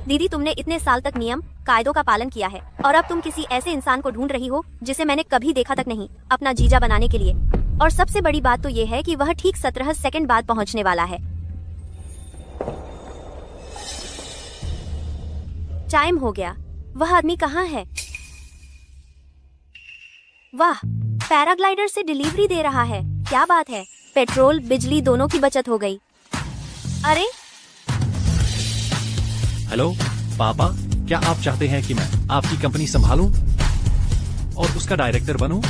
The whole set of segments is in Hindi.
दीदी, तुमने इतने साल तक नियम कायदों का पालन किया है और अब तुम किसी ऐसे इंसान को ढूंढ रही हो जिसे मैंने कभी देखा तक नहीं, अपना जीजा बनाने के लिए। और सबसे बड़ी बात तो ये है कि वह ठीक 17 सेकंड बाद पहुंचने वाला है। टाइम हो गया। वह आदमी कहाँ है? वाह, पैराग्लाइडर से डिलीवरी दे रहा है। क्या बात है, पेट्रोल बिजली दोनों की बचत हो गई। अरे हेलो पापा, क्या आप चाहते हैं कि मैं आपकी कंपनी संभालूं और उसका डायरेक्टर बनूं?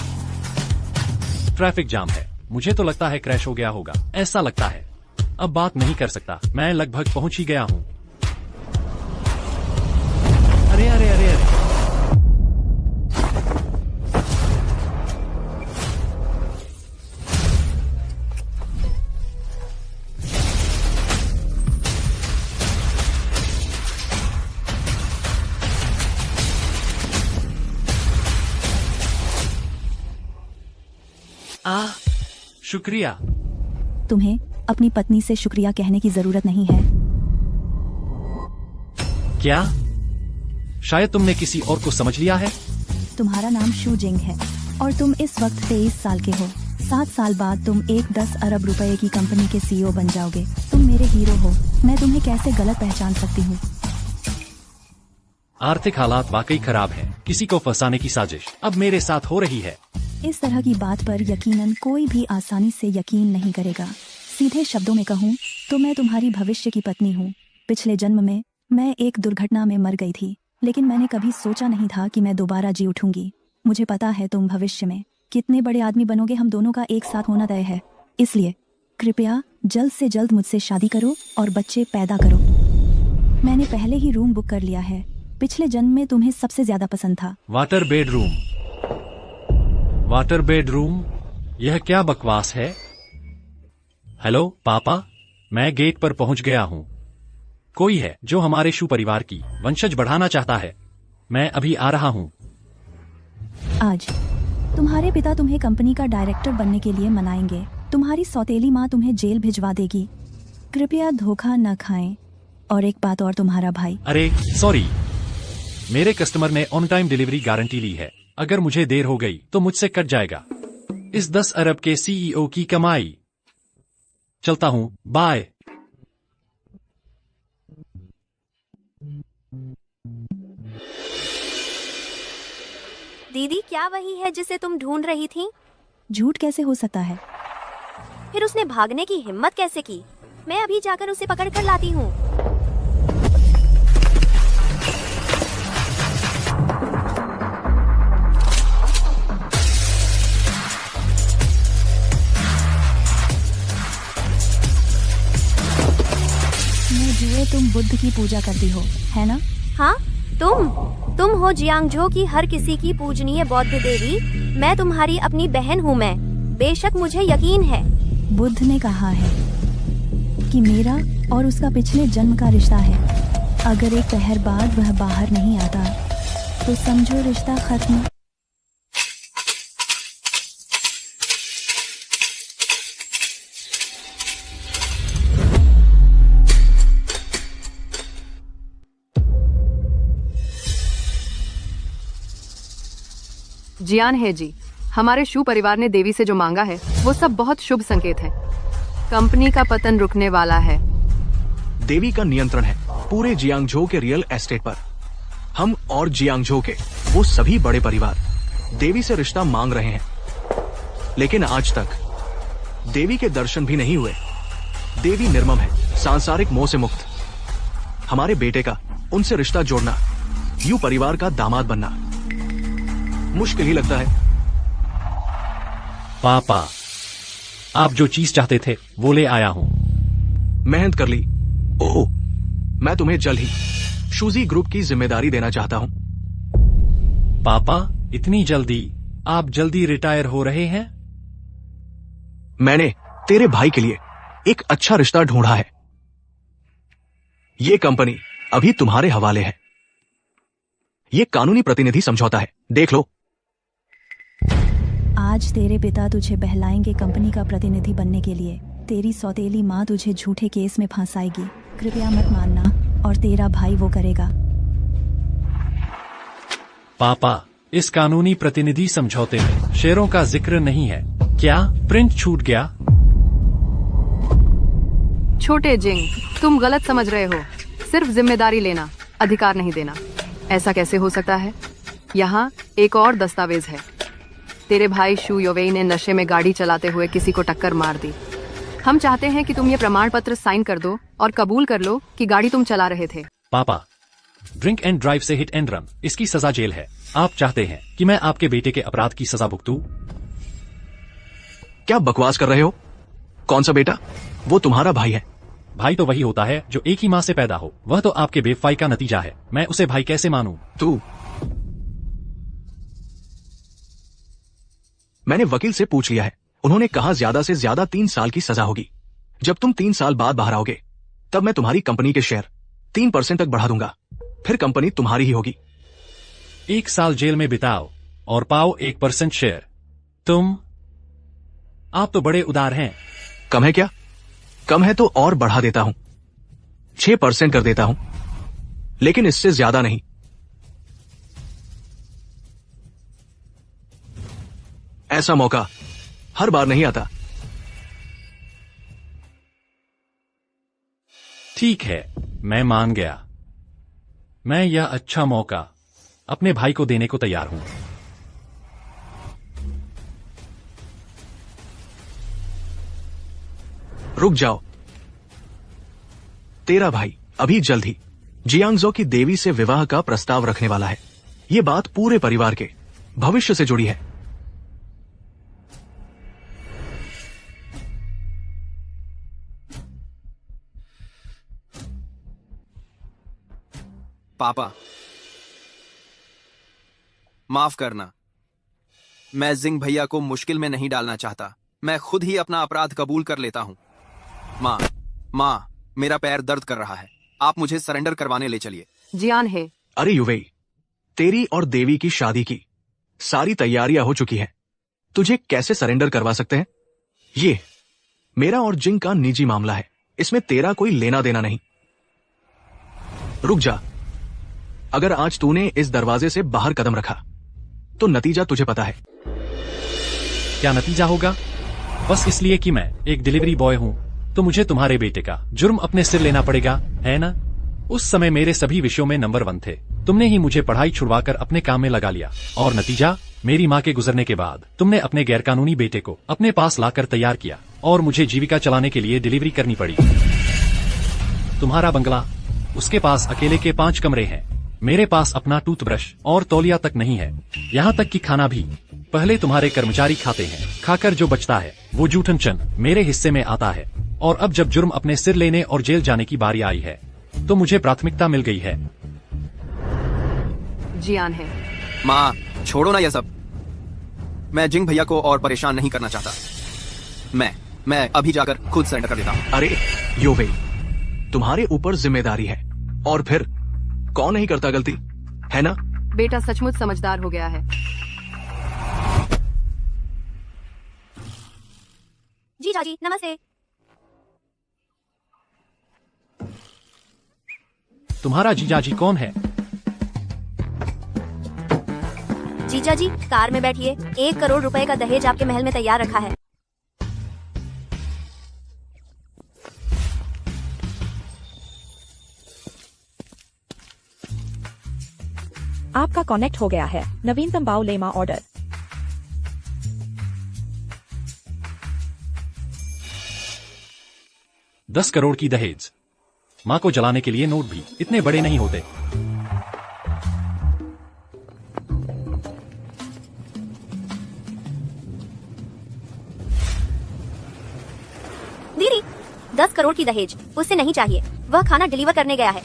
ट्रैफिक जाम है, मुझे तो लगता है क्रैश हो गया होगा, ऐसा लगता है। अब बात नहीं कर सकता, मैं लगभग पहुंच ही गया हूं। अरे अरे अरे अरे, शुक्रिया। तुम्हें अपनी पत्नी से शुक्रिया कहने की जरूरत नहीं है। क्या? शायद तुमने किसी और को समझ लिया है। तुम्हारा नाम शू जिंग है और तुम इस वक्त 23 साल के हो। 7 साल बाद तुम एक 10 अरब रुपए की कंपनी के CEO बन जाओगे। तुम मेरे हीरो हो। मैं तुम्हें कैसे गलत पहचान सकती हूँ? आर्थिक हालात वाकई खराब हैं। किसी को फंसाने की साजिश अब मेरे साथ हो रही है। इस तरह की बात पर यकीनन कोई भी आसानी से यकीन नहीं करेगा। सीधे शब्दों में कहूँ तो मैं तुम्हारी भविष्य की पत्नी हूँ। पिछले जन्म में मैं एक दुर्घटना में मर गई थी, लेकिन मैंने कभी सोचा नहीं था कि मैं दोबारा जी उठूंगी। मुझे पता है तुम भविष्य में कितने बड़े आदमी बनोगे। हम दोनों का एक साथ होना तय है, इसलिए कृपया जल्द से जल्द मुझसे शादी करो और बच्चे पैदा करो। मैंने पहले ही रूम बुक कर लिया है। पिछले जन्म में तुम्हें सबसे ज्यादा पसंद था। वाटर बेडरूम, वाटर बेडरूम, यह क्या बकवास है? हेलो पापा, मैं गेट पर पहुंच गया हूं। कोई है जो हमारे शू परिवार की वंशज बढ़ाना चाहता है। मैं अभी आ रहा हूं। आज तुम्हारे पिता तुम्हें कंपनी का डायरेक्टर बनने के लिए मनाएंगे। तुम्हारी सौतेली माँ तुम्हें जेल भिजवा देगी। कृपया धोखा न खाएं। और एक बात और, तुम्हारा भाई। अरे सॉरी, मेरे कस्टमर ने ऑन टाइम डिलीवरी गारंटी ली है। अगर मुझे देर हो गई तो मुझसे कट जाएगा इस 10 अरब के CEO की कमाई। चलता हूं, बाय। दीदी, क्या वही है जिसे तुम ढूंढ रही थी? झूठ कैसे हो सकता है? फिर उसने भागने की हिम्मत कैसे की? मैं अभी जाकर उसे पकड़ कर लाती हूँ। तुम बुद्ध की पूजा करती हो, है ना? हाँ, तुम हो जियांगझो की हर किसी की पूजनीय बौद्ध देवी। मैं तुम्हारी अपनी बहन हूँ। मैं बेशक, मुझे यकीन है। बुद्ध ने कहा है कि मेरा और उसका पिछले जन्म का रिश्ता है। अगर एक पहर बाद वह बाहर नहीं आता तो समझो रिश्ता खत्म। जियान है जी, हमारे शू परिवार ने देवी से जो मांगा है वो सब बहुत शुभ संकेत है। कंपनी का पतन रुकने वाला है। देवी का नियंत्रण है पूरे जियांगझो के रियल एस्टेट पर। हम और जियांगझो के वो सभी बड़े परिवार देवी से रिश्ता मांग रहे हैं, लेकिन आज तक देवी के दर्शन भी नहीं हुए। देवी निर्मम है, सांसारिक मोह से मुक्त। हमारे बेटे का उनसे रिश्ता जोड़ना, यू परिवार का दामाद बनना मुश्किल ही लगता है। पापा, आप जो चीज चाहते थे वो ले आया हूं। मेहनत कर ली। ओह, मैं तुम्हें जल्द ही शूजी ग्रुप की जिम्मेदारी देना चाहता हूं। पापा, इतनी जल्दी? आप जल्दी रिटायर हो रहे हैं? मैंने तेरे भाई के लिए एक अच्छा रिश्ता ढूंढा है। ये कंपनी अभी तुम्हारे हवाले है। ये कानूनी प्रतिनिधि समझौता है, देख लो। आज तेरे पिता तुझे बहलाएंगे कंपनी का प्रतिनिधि बनने के लिए। तेरी सौतेली माँ तुझे झूठे केस में फंसाएगी। कृपया मत मानना और तेरा भाई वो करेगा। पापा, इस कानूनी प्रतिनिधि समझौते में शेयरों का जिक्र नहीं है क्या? प्रिंट छूट गया? छोटे जिंग, तुम गलत समझ रहे हो। सिर्फ जिम्मेदारी लेना, अधिकार नहीं देना। ऐसा कैसे हो सकता है? यहाँ एक और दस्तावेज है। तेरे भाई शू योवेई ने नशे में गाड़ी चलाते हुए किसी को टक्कर मार दी। हम चाहते हैं कि तुम ये प्रमाण पत्र साइन कर दो और कबूल कर लो कि गाड़ी तुम चला रहे थे। पापा, ड्रिंक एंड ड्राइव से हिट एंड रन, इसकी सजा जेल है। आप चाहते हैं कि मैं आपके बेटे के अपराध की सजा भुगतूं? क्या बकवास कर रहे हो? कौन सा बेटा? वो तुम्हारा भाई है। भाई तो वही होता है जो एक ही माँ से पैदा हो। वह तो आपके बेवफाई का नतीजा है। मैं उसे भाई कैसे मानूं? मैंने वकील से पूछ लिया है। उन्होंने कहा ज्यादा से ज्यादा 3 साल की सजा होगी। जब तुम 3 साल बाद बाहर आओगे तब मैं तुम्हारी कंपनी के शेयर 3% तक बढ़ा दूंगा। फिर कंपनी तुम्हारी ही होगी। 1 साल जेल में बिताओ और पाओ 1% शेयर। आप तो बड़े उदार हैं। कम है क्या? कम है तो और बढ़ा देता हूं, 6% कर देता हूं, लेकिन इससे ज्यादा नहीं। ऐसा मौका हर बार नहीं आता। ठीक है, मैं मान गया। मैं यह अच्छा मौका अपने भाई को देने को तैयार हूं। रुक जाओ। तेरा भाई अभी जल्द ही जियांगजो की देवी से विवाह का प्रस्ताव रखने वाला है। यह बात पूरे परिवार के भविष्य से जुड़ी है। पापा, माफ करना। मैं जिंग भैया को मुश्किल में नहीं डालना चाहता। मैं खुद ही अपना अपराध कबूल कर लेता हूं। माँ, मेरा पैर दर्द कर रहा है। आप मुझे सरेंडर करवाने ले चलिए। जियान है। अरे युवेई, तेरी और देवी की शादी की सारी तैयारियां हो चुकी हैं। तुझे कैसे सरेंडर करवा सकते हैं? ये मेरा और जिंग का निजी मामला है। इसमें तेरा कोई लेना देना नहीं। रुक जा। अगर आज तूने इस दरवाजे से बाहर कदम रखा तो नतीजा तुझे पता है। क्या नतीजा होगा? बस इसलिए कि मैं एक डिलीवरी बॉय हूं तो मुझे तुम्हारे बेटे का जुर्म अपने सिर लेना पड़ेगा, है ना? उस समय मेरे सभी विषयों में नंबर 1 थे। तुमने ही मुझे पढ़ाई छुड़वाकर अपने काम में लगा लिया और नतीजा, मेरी माँ के गुजरने के बाद तुमने अपने गैरकानूनी बेटे को अपने पास लाकर तैयार किया और मुझे जीविका चलाने के लिए डिलीवरी करनी पड़ी। तुम्हारा बंगला, उसके पास अकेले के 5 कमरे हैं। मेरे पास अपना टूथब्रश और तौलिया तक नहीं है। यहाँ तक कि खाना भी पहले तुम्हारे कर्मचारी खाते हैं। खाकर जो बचता है वो जूठन चन मेरे हिस्से में आता है। और अब जब जुर्म अपने सिर लेने और जेल जाने की बारी आई है तो मुझे प्राथमिकता मिल गई है। जियान है। माँ, छोड़ो ना यह सब। मैं जिंग भैया को और परेशान नहीं करना चाहता। मैं अभी जाकर खुद सरेंडर कर देता हूँ। अरे योवेई, तुम्हारे ऊपर जिम्मेदारी है। और फिर कौन नहीं करता गलती, है ना? बेटा सचमुच समझदार हो गया है। जी चाची, नमस्ते। तुम्हारा जीजाजी कौन है? जीजा जी, कार में बैठिए। 1 करोड़ रुपए का दहेज आपके महल में तैयार रखा है। आपका कनेक्ट हो गया है। नवीनतम बाओ लेमा ऑर्डर। $10 करोड़ की दहेज। माँ को जलाने के लिए नोट भी इतने बड़े नहीं होते। दीदी, 10 करोड़ की दहेज उसे नहीं चाहिए। वह खाना डिलीवर करने गया है।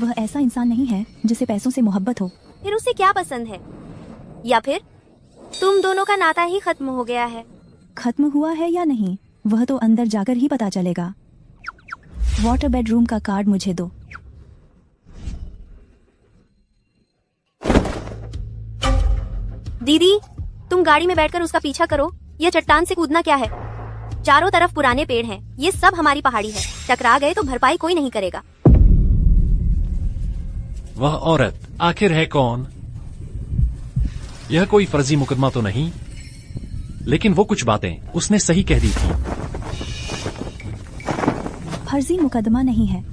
वह ऐसा इंसान नहीं है जिसे पैसों से मोहब्बत हो। फिर उसे क्या पसंद है? या फिर तुम दोनों का नाता ही खत्म हो गया है? खत्म हुआ है या नहीं वह तो अंदर जाकर ही पता चलेगा। वाटर बेडरूम का कार्ड मुझे दो। दीदी, तुम गाड़ी में बैठकर उसका पीछा करो। यह चट्टान से कूदना क्या है? चारों तरफ पुराने पेड़ हैं। ये सब हमारी पहाड़ी है। टकरा गए तो भरपाई कोई नहीं करेगा। वह औरत आखिर है कौन? यह कोई फर्जी मुकदमा तो नहीं, लेकिन वो कुछ बातें उसने सही कह दी थी। फर्जी मुकदमा नहीं है।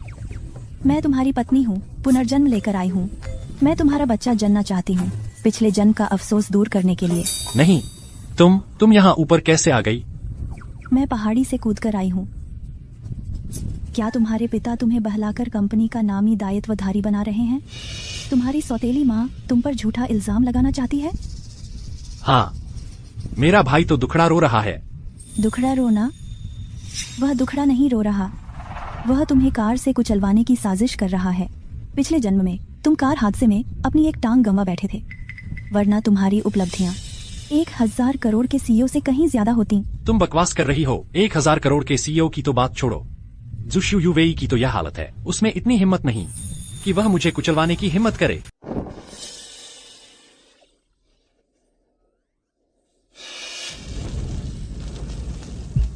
मैं तुम्हारी पत्नी हूँ, पुनर्जन्म लेकर आई हूँ। मैं तुम्हारा बच्चा जनना चाहती हूँ, पिछले जन्म का अफसोस दूर करने के लिए। नहीं, तुम यहाँ ऊपर कैसे आ गई? मैं पहाड़ी से कूदकर आई हूँ। क्या तुम्हारे पिता तुम्हें बहलाकर कंपनी का नामी दायित्वधारी बना रहे हैं? तुम्हारी सौतेली माँ तुम पर झूठा इल्जाम लगाना चाहती है? हाँ, मेरा भाई तो दुखड़ा रो रहा है। दुखड़ा रोना? वह दुखड़ा नहीं रो रहा, वह तुम्हें कार से कुचलवाने की साजिश कर रहा है। पिछले जन्म में तुम कार हादसे में अपनी एक टांग गंवा बैठे थे, वरना तुम्हारी उपलब्धियां 1000 करोड़ के सीईओ से कहीं ज्यादा होती। तुम बकवास कर रही हो। 1000 करोड़ के सीईओ की तो बात छोड़ो, जुशु युवेई की तो यह हालत है, उसमें इतनी हिम्मत नहीं कि वह मुझे कुचलवाने की हिम्मत करे।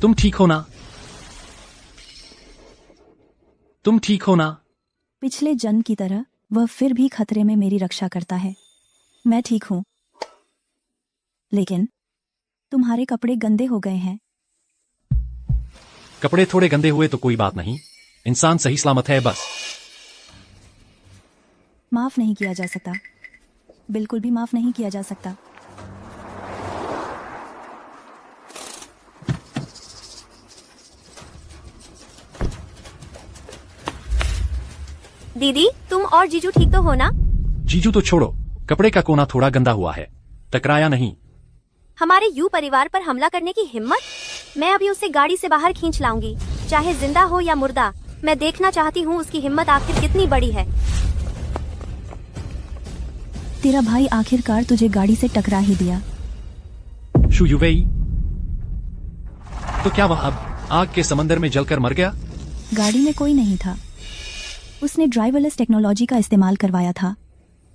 तुम ठीक हो ना? तुम ठीक हो ना? पिछले जन्म की तरह वह फिर भी खतरे में मेरी रक्षा करता है। मैं ठीक हूँ, लेकिन तुम्हारे कपड़े गंदे हो गए हैं। कपड़े थोड़े गंदे हुए तो कोई बात नहीं, इंसान सही सलामत है बस। माफ नहीं किया जा सकता, बिल्कुल भी माफ नहीं किया जा सकता। दीदी, तुम और जीजू ठीक तो हो ना? जीजू तो छोड़ो, कपड़े का कोना थोड़ा गंदा हुआ है, टकराया नहीं। हमारे यू परिवार पर हमला करने की हिम्मत? मैं अभी उसे गाड़ी से बाहर खींच लाऊंगी, चाहे जिंदा हो या मुर्दा। मैं देखना चाहती हूँ उसकी हिम्मत आखिर कितनी बड़ी है। तेरा भाई आखिरकार तुझे गाड़ी से टकरा ही दिया। शु युवेई, तो क्या वह अब आग के समंदर में जलकर मर गया? गाड़ी में कोई नहीं था, उसने ड्राइवरलेस टेक्नोलॉजी का इस्तेमाल करवाया था,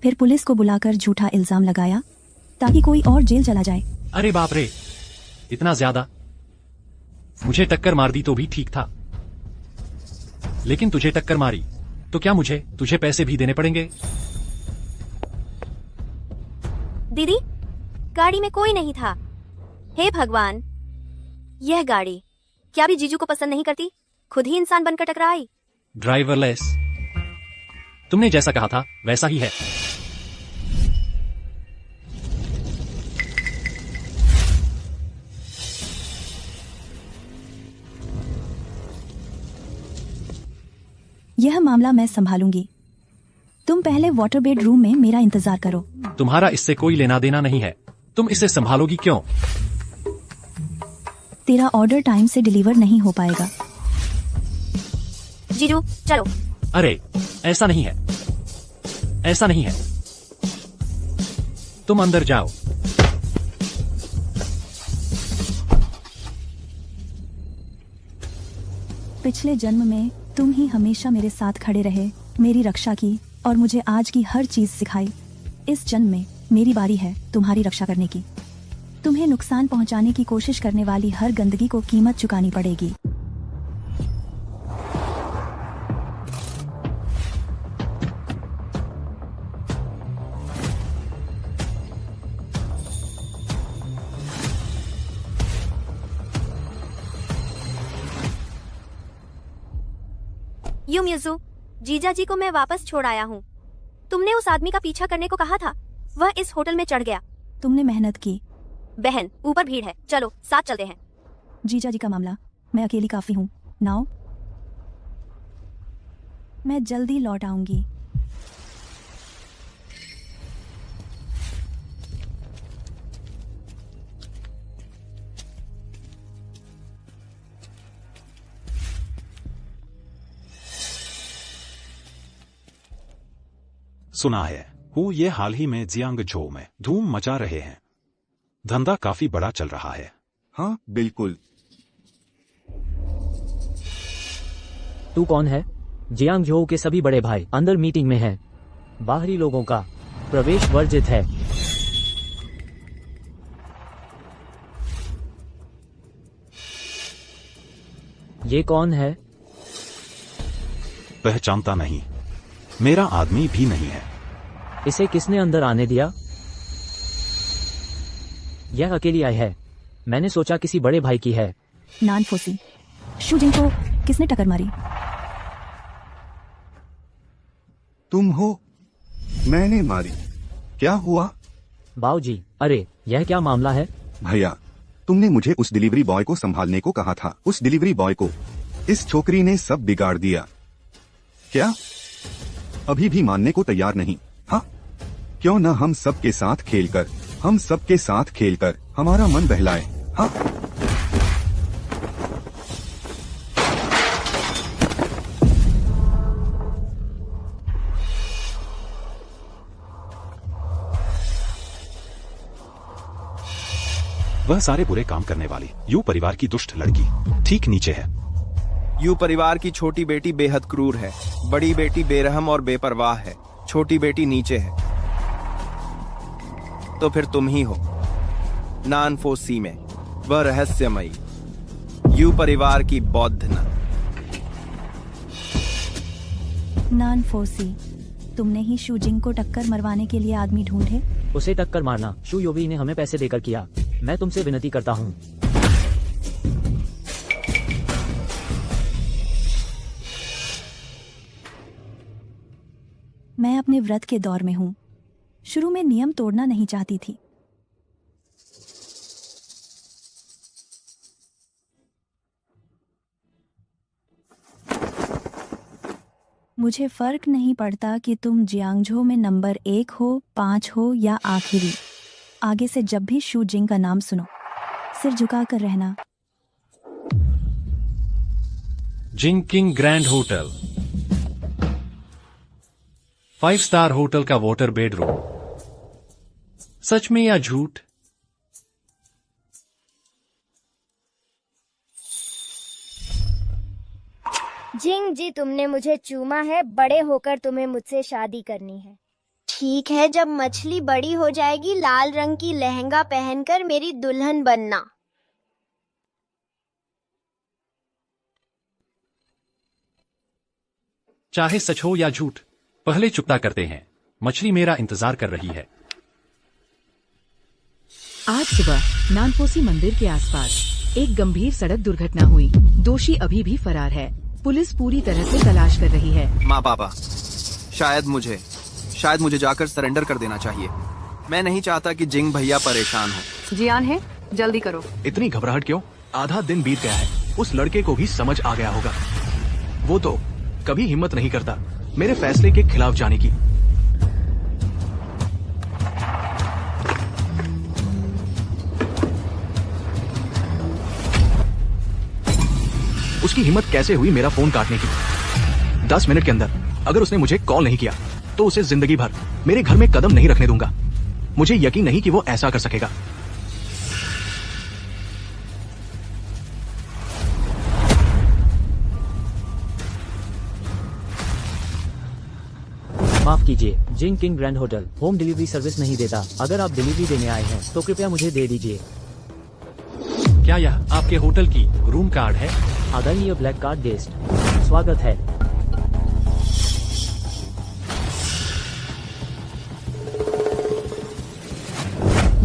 फिर पुलिस को बुलाकर झूठा इल्जाम लगाया ताकि कोई और जेल चला जाए। अरे बाप रे, इतना ज्यादा? मुझे टक्कर मार दी तो भी ठीक था, लेकिन तुझे टक्कर मारी तो क्या मुझे तुझे पैसे भी देने पड़ेंगे? दीदी, गाड़ी में कोई नहीं था। हे भगवान, यह गाड़ी क्या भी जीजू को पसंद नहीं करती? खुद ही इंसान बनकर टकराई। ड्राइवरलेस, तुमने जैसा कहा था वैसा ही है। यह मामला मैं संभालूंगी। तुम पहले वाटर बेड रूम में मेरा इंतजार करो। तुम्हारा इससे कोई लेना देना नहीं है, तुम इसे संभालोगी क्यों? तेरा ऑर्डर टाइम से डिलीवर नहीं हो पाएगा। जीजू चलो। अरे ऐसा नहीं है, ऐसा नहीं है, तुम अंदर जाओ। पिछले जन्म में तुम ही हमेशा मेरे साथ खड़े रहे, मेरी रक्षा की और मुझे आज की हर चीज सिखाई। इस जन्म में मेरी बारी है तुम्हारी रक्षा करने की। तुम्हें नुकसान पहुंचाने की कोशिश करने वाली हर गंदगी को कीमत चुकानी पड़ेगी। यू म्यूजू, जीजा जी को मैं वापस छोड़ आया हूँ। तुमने उस आदमी का पीछा करने को कहा था, वह इस होटल में चढ़ गया। तुमने मेहनत की। बहन, ऊपर भीड़ है, चलो साथ चलते हैं। जीजा जी का मामला, मैं अकेली काफी हूँ। नाउ मैं जल्दी लौट आऊंगी। सुना है वो ये हाल ही में जियांगझो में धूम मचा रहे हैं। धंधा काफी बड़ा चल रहा है। हाँ बिल्कुल। तू कौन है? जियांगझो के सभी बड़े भाई अंदर मीटिंग में हैं। बाहरी लोगों का प्रवेश वर्जित है। ये कौन है? पहचानता नहीं। मेरा आदमी भी नहीं है। इसे किसने अंदर आने दिया? यह अकेली आई है। मैंने सोचा किसी बड़े भाई की है। नान फोसी, शूजिंग को किसने टक्कर मारी? तुम हो? मैंने मारी। क्या हुआ? बाऊजी, अरे यह क्या मामला है? भैया, तुमने मुझे उस डिलीवरी बॉय को संभालने को कहा था। उस डिलीवरी बॉय को इस छोकरी ने सब बिगाड़ दिया। क्या? अभी भी मानने को तैयार नहीं? हाँ, क्यों न हम सबके साथ खेलकर हमारा मन बहलाए। हाँ, वह सारे बुरे काम करने वाली यू परिवार की दुष्ट लड़की ठीक नीचे है। यू परिवार की छोटी बेटी बेहद क्रूर है, बड़ी बेटी बेरहम और बेपरवाह है, छोटी बेटी नीचे है। तो फिर तुम ही हो नान फोसी में वह रहस्यमयी यू परिवार की बौद्ध नान फोसी, तुमने ही शूजिंग को टक्कर मरवाने के लिए आदमी ढूंढे? उसे टक्कर मारना शू योवी ने हमें पैसे देकर किया। मैं तुमसे विनती करता हूँ। मैं अपने व्रत के दौर में हूँ। शुरू में नियम तोड़ना नहीं चाहती थी। मुझे फर्क नहीं पड़ता कि तुम जियांगझो में नंबर 1 हो, 5 हो या आखिरी। आगे से जब भी शू जिंग का नाम सुनो, सिर झुकाकर रहना। Jing King grand hotel, 5 star hotel का वाटर बेडरूम। सच में या झूठ? जिंग जी, तुमने मुझे चूमा है। बड़े होकर तुम्हें मुझसे शादी करनी है। ठीक है, जब मछली बड़ी हो जाएगी लाल रंग की लहंगा पहनकर मेरी दुल्हन बनना। चाहे सच हो या झूठ, पहले चुकता करते हैं। मछली मेरा इंतजार कर रही है। आज सुबह नानपोसी मंदिर के आसपास एक गंभीर सड़क दुर्घटना हुई। दोषी अभी भी फरार है। पुलिस पूरी तरह से तलाश कर रही है। माँ पापा, शायद मुझे जाकर सरेंडर कर देना चाहिए। मैं नहीं चाहता कि जिंग भैया परेशान हो। जियान है, जल्दी करो। इतनी घबराहट क्यों? आधा दिन बीत गया है। उस लड़के को भी समझ आ गया होगा। वो तो कभी हिम्मत नहीं करता मेरे फैसले के खिलाफ जाने की। उसकी हिम्मत कैसे हुई मेरा फोन काटने की? 10 मिनट के अंदर अगर उसने मुझे कॉल नहीं किया तो उसे जिंदगी भर मेरे घर में कदम नहीं रखने दूंगा। मुझे यकीन नहीं कि वो ऐसा कर सकेगा। माफ कीजिए, Jing King grand hotel home delivery service नहीं देता। अगर आप डिलीवरी देने आए हैं तो कृपया मुझे दे दीजिए। क्या यह आपके होटल की रूम कार्ड है? आदरणीय ब्लैक कार्ड गेस्ट, स्वागत है।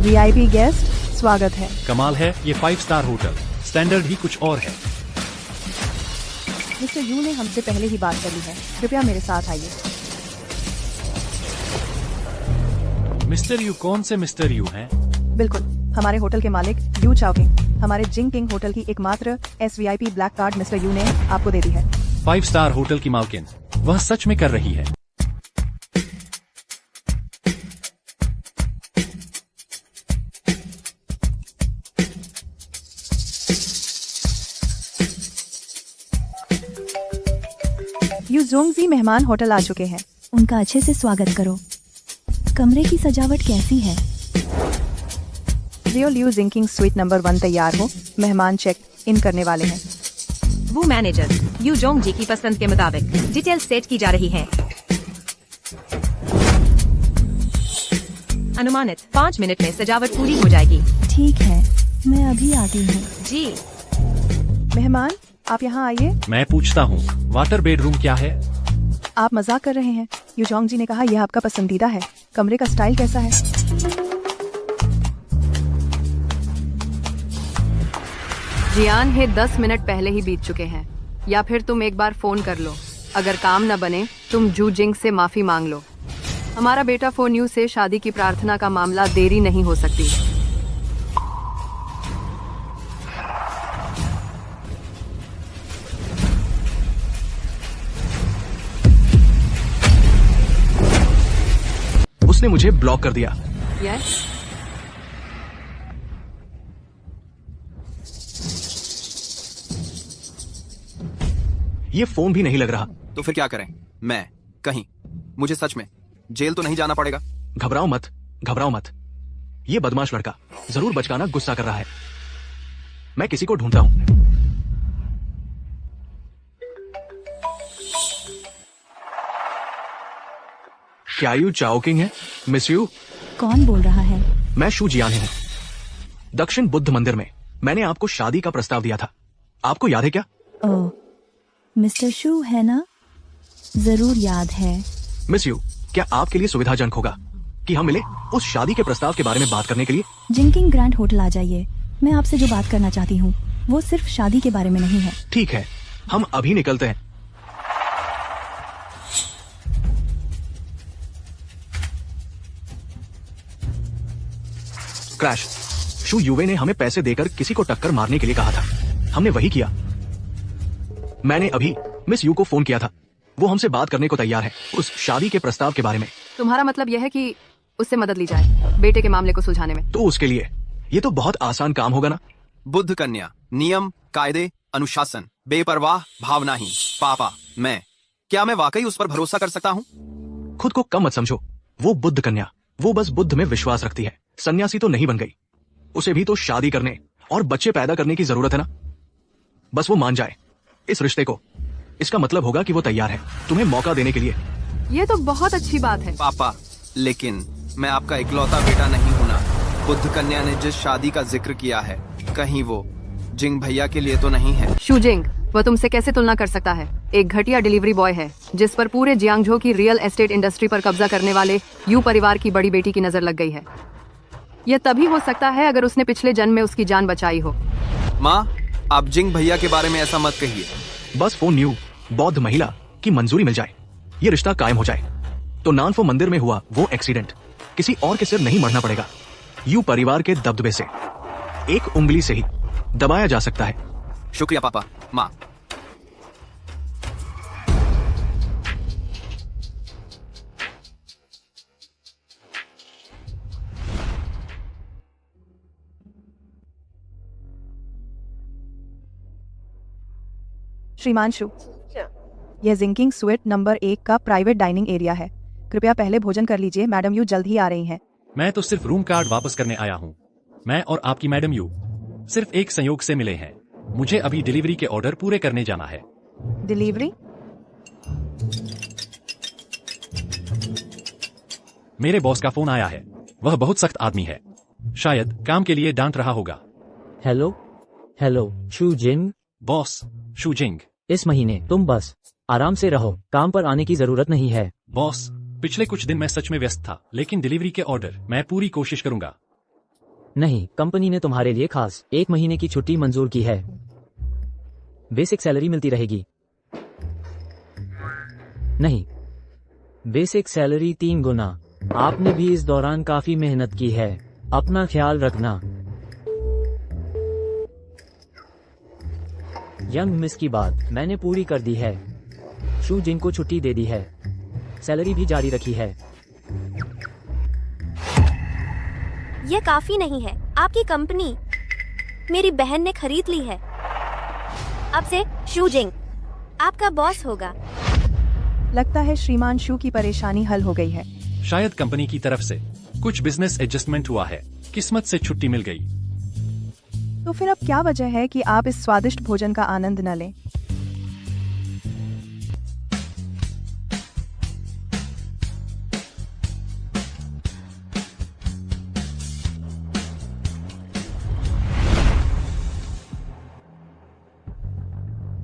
वीआईपी गेस्ट, स्वागत है। कमाल है, ये 5 स्टार होटल। स्टैंडर्ड ही कुछ और है। मिस्टर यू ने हमसे पहले ही बात कर ली है। कृपया मेरे साथ आइए। Mister you? कौन से मिस्टर यू हैं? बिल्कुल, हमारे होटल के मालिक यू चाओकिंग। हमारे जिंग किंग होटल की एकमात्र SVIP black card mister you ने आपको दे दी है। 5 स्टार होटल की मालकिन वह सच में कर रही है। यू जोंगजी मेहमान होटल आ चुके हैं। उनका अच्छे से स्वागत करो। कमरे की सजावट कैसी है? रियो लियू जिंकिंग स्वीट नंबर 1 तैयार हो। मेहमान चेक इन करने वाले हैं। वो मैनेजर यू जोंग जी की पसंद के मुताबिक डिटेल सेट की जा रही है। अनुमानित 5 मिनट में सजावट पूरी हो जाएगी। ठीक है, मैं अभी आती हूँ। जी। मेहमान, आप यहाँ आइए। मैं पूछता हूँ, वाटर बेडरूम क्या है? आप मजाक कर रहे हैं। यूजोंग जी ने कहा यह आपका पसंदीदा है। कमरे का स्टाइल कैसा है? जियान है 10 मिनट पहले ही बीत चुके हैं, या फिर तुम एक बार फोन कर लो। अगर काम न बने तुम जू जिंग से माफी मांग लो। हमारा बेटा फोन यू से शादी की प्रार्थना का मामला देरी नहीं हो सकती। उसने मुझे ब्लॉक कर दिया। यस ये फोन भी नहीं लग रहा। तो फिर क्या करें? मैं कहीं मुझे सच में जेल तो नहीं जाना पड़ेगा? घबराओ मत, घबराओ मत। ये बदमाश लड़का जरूर बचकाना गुस्सा कर रहा है। मैं किसी को ढूंढता हूं। क्या यू चाओकिंग है? Miss you. कौन बोल रहा है? मैं शू जियान हूं। दक्षिण बुद्ध मंदिर में मैंने आपको शादी का प्रस्ताव दिया था, आपको याद है क्या? ओह, मिस्टर शू है ना? जरूर याद है। मिस यू, क्या आपके लिए सुविधाजनक होगा कि हम मिले उस शादी के प्रस्ताव के बारे में बात करने के लिए? जिंकिंग ग्रैंड होटल आ जाइए। मैं आपसे जो बात करना चाहती हूँ वो सिर्फ शादी के बारे में नहीं है। ठीक है, हम अभी निकलते हैं। क्रैश, शू युवे ने हमें पैसे देकर किसी को टक्कर मारने के लिए कहा था। हमने वही किया। मैंने अभी मिस यू को फोन किया था। वो हमसे बात करने को तैयार है उस शादी के प्रस्ताव के बारे में। तुम्हारा मतलब यह है कि उससे मदद ली जाए बेटे के मामले को सुलझाने में? तो उसके लिए ये तो बहुत आसान काम होगा ना। बुद्ध कन्या, नियम, कायदे, अनुशासन, बेपरवाह, भावनाहीन। पापा, क्या मैं वाकई उस पर भरोसा कर सकता हूँ? खुद को कम मत समझो। वो बुद्ध कन्या, वो बस बुद्ध में विश्वास रखती है। सन्यासी तो नहीं बन गई। उसे भी तो शादी करने और बच्चे पैदा करने की जरूरत है ना। बस वो मान जाए इस रिश्ते को, इसका मतलब होगा कि वो तैयार है तुम्हें मौका देने के लिए। ये तो बहुत अच्छी बात है। पापा, लेकिन मैं आपका इकलौता बेटा नहीं हूं ना। बुद्ध कन्या ने जिस शादी का जिक्र किया है, कहीं वो जिंग भैया के लिए तो नहीं है? शू जिंग, वह तुमसे कैसे तुलना कर सकता है? एक घटिया डिलीवरी बॉय है जिस पर पूरे जियांगझो की रियल एस्टेट इंडस्ट्री पर कब्जा करने वाले यू परिवार की बड़ी बेटी की नजर लग गई है। यह तभी हो सकता है अगर उसने पिछले जन्म में उसकी जान बचाई हो। माँ, आप जिंग भैया के बारे में ऐसा मत कहिए। बस फोन न्यू बौद्ध महिला की मंजूरी मिल जाए, ये रिश्ता कायम हो जाए, तो नानफो मंदिर में हुआ वो एक्सीडेंट किसी और के सिर नहीं मरना पड़ेगा। यू परिवार के दबदबे से एक उंगली से ही दबाया जा सकता है। शुक्रिया पापा। माँ, श्रीमान शू, यह जिंकिंग स्वीट नंबर 1 का प्राइवेट डाइनिंग एरिया है। कृपया पहले भोजन कर लीजिए, मैडम यू जल्द ही आ रही हैं। मैं तो सिर्फ रूम कार्ड वापस करने आया हूँ। मैं और आपकी मैडम यू सिर्फ एक संयोग से मिले हैं। मुझे अभी डिलीवरी के ऑर्डर पूरे करने जाना है। डिलीवरी? मेरे बॉस का फोन आया है। वह बहुत सख्त आदमी है, शायद काम के लिए डांट रहा होगा। हेलो हेलो शू जिंग। बॉस, शू जिंग। इस महीने तुम बस आराम से रहो, काम पर आने की जरूरत नहीं है। बॉस, पिछले कुछ दिन मैं सच में व्यस्त था, लेकिन डिलीवरी के ऑर्डर मैं पूरी कोशिश करूंगा। नहीं, कंपनी ने तुम्हारे लिए खास 1 महीने की छुट्टी मंजूर की है। बेसिक सैलरी मिलती रहेगी। नहीं, बेसिक सैलरी 3 गुना। आपने भी इस दौरान काफी मेहनत की है। अपना ख्याल रखना। यंग मिस की बात मैंने पूरी कर दी है। शू जिंग को छुट्टी दे दी है, सैलरी भी जारी रखी है। यह काफी नहीं है। आपकी कंपनी मेरी बहन ने खरीद ली है। अब से शू जिंग आपका बॉस होगा। लगता है श्रीमान शू की परेशानी हल हो गई है। शायद कंपनी की तरफ से कुछ बिजनेस एडजस्टमेंट हुआ है। किस्मत से छुट्टी मिल गई। तो फिर अब क्या वजह है कि आप इस स्वादिष्ट भोजन का आनंद न लें?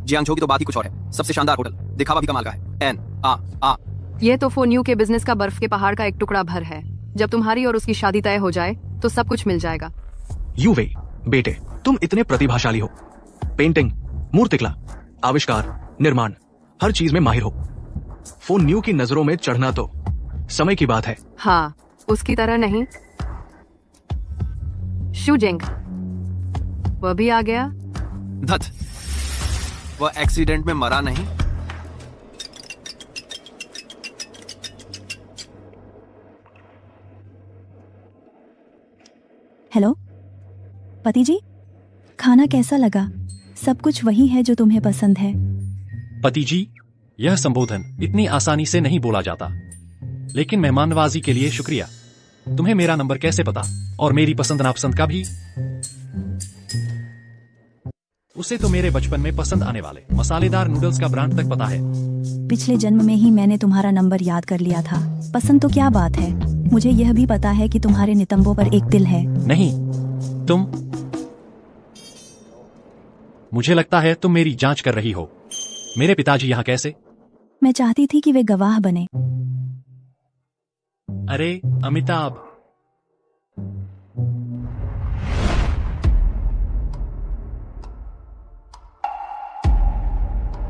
जियांगझो की तो बात ही कुछ और है। सबसे शानदार होटल, दिखावा भी कमाल का है। A ये तो फोन्यू के बिजनेस का बर्फ के पहाड़ का एक टुकड़ा भर है। जब तुम्हारी और उसकी शादी तय हो जाए तो सब कुछ मिल जाएगा। यूवे, बेटे तुम इतने प्रतिभाशाली हो। पेंटिंग, मूर्तिकला, आविष्कार, निर्माण, हर चीज में माहिर हो। फोन न्यू की नजरों में चढ़ना तो समय की बात है। हाँ, उसकी तरह नहीं। शूजिंग, वह भी आ गया। धत, वह एक्सीडेंट में मरा नहीं। हेलो पति जी, खाना कैसा लगा? सब कुछ वही है जो तुम्हें पसंद है। पति जी, यह संबोधन इतनी आसानी से नहीं बोला जाता, लेकिन मेहमान नवाजी के लिए शुक्रिया। तुम्हें मेरा नंबर कैसे पता? और मेरी पसंद नापसंद का भी? उसे तो मेरे बचपन में पसंद आने वाले मसालेदार नूडल्स का ब्रांड तक पता है। पिछले जन्म में ही मैंने तुम्हारा नंबर याद कर लिया था। पसंद तो क्या बात है, मुझे यह भी पता है कि तुम्हारे नितंबों पर एक दिल है। नहीं, तुम, मुझे लगता है तुम मेरी जांच कर रही हो। मेरे पिताजी यहाँ कैसे? मैं चाहती थी कि वे गवाह बने। अरे अमिताभ,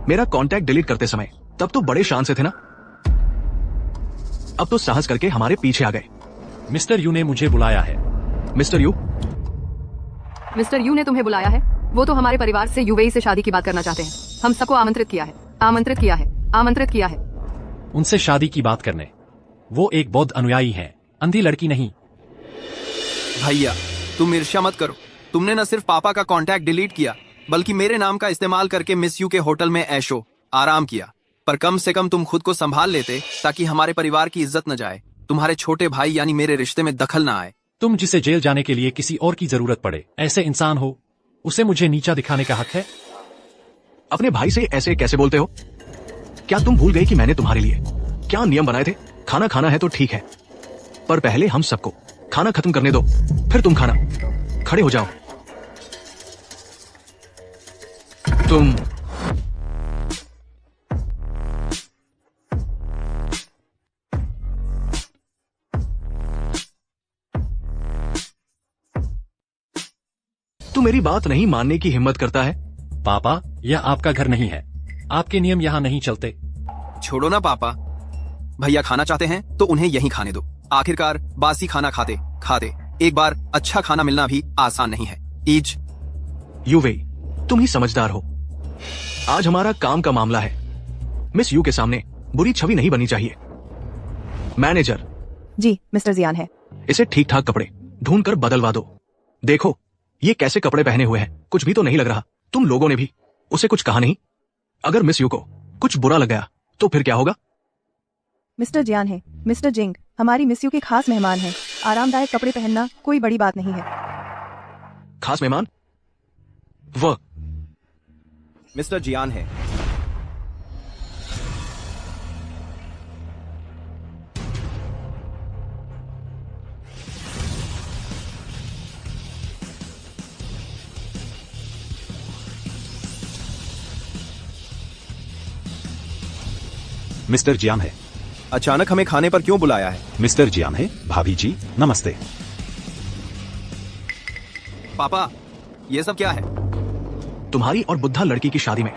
मेरा कांटेक्ट डिलीट करते समय तब तो बड़े शान से थे ना, अब तो साहस करके हमारे पीछे आ गए। मिस्टर यू ने मुझे बुलाया है। Mister you? मिस्टर यू ने तुम्हें बुलाया है? वो तो हमारे परिवार से यूएई से शादी की बात करना चाहते हैं। हम सबको आमंत्रित किया है, आमंत्रित किया है, आमंत्रित किया है। उनसे शादी की बात करने। वो एक बौद्ध अनुयायी है, अंधी लड़की नहीं। भैया, तुम ईर्ष्या मत करो। तुमने न सिर्फ पापा का कांटेक्ट डिलीट किया, बल्कि मेरे नाम का इस्तेमाल करके मिस यू के होटल में ऐशो आराम किया। पर कम से कम तुम खुद को संभाल लेते, ताकि हमारे परिवार की इज्जत न जाए, तुम्हारे छोटे भाई यानी मेरे रिश्ते में दखल न आए। तुम जिसे जेल जाने के लिए किसी और की जरूरत पड़े, ऐसे इंसान हो, उसे मुझे नीचा दिखाने का हक है? अपने भाई से ऐसे कैसे बोलते हो? क्या तुम भूल गए कि मैंने तुम्हारे लिए क्या नियम बनाए थे? खाना खाना है तो ठीक है, पर पहले हम सबको खाना खत्म करने दो, फिर तुम खाना। खड़े हो जाओ। तुम तू मेरी बात नहीं मानने की हिम्मत करता है? पापा, यह आपका घर नहीं है, आपके नियम यहाँ नहीं चलते। छोड़ो ना पापा, भैया खाना चाहते हैं तो उन्हें यहीं खाने दो। आखिरकार बासी खाना खाते खाते एक बार अच्छा खाना मिलना भी आसान नहीं है। ईज यूवे, तुम ही समझदार हो। आज हमारा काम का मामला है। मिस यू के सामने बुरी छवि नहीं बनी चाहिए। मैनेजर जी, मिस्टर जियान है। इसे ठीक ठाक कपड़े ढूंढ कर बदलवा दो। देखो ये कैसे कपड़े पहने हुए हैं, कुछ भी तो नहीं लग रहा। तुम लोगों ने भी उसे कुछ कहा नहीं? अगर मिस यू को कुछ बुरा लग गया तो फिर क्या होगा? मिस्टर जियान है, मिस्टर जिंग हमारी मिस यू के खास मेहमान हैं। आरामदायक कपड़े पहनना कोई बड़ी बात नहीं है। खास मेहमान? वह मिस्टर जियान है। मिस्टर जियान है। अचानक हमें खाने पर क्यों बुलाया है? मिस्टर जियान है, भाभी जी नमस्ते। पापा, ये सब क्या है? तुम्हारी और बुद्धा लड़की की शादी में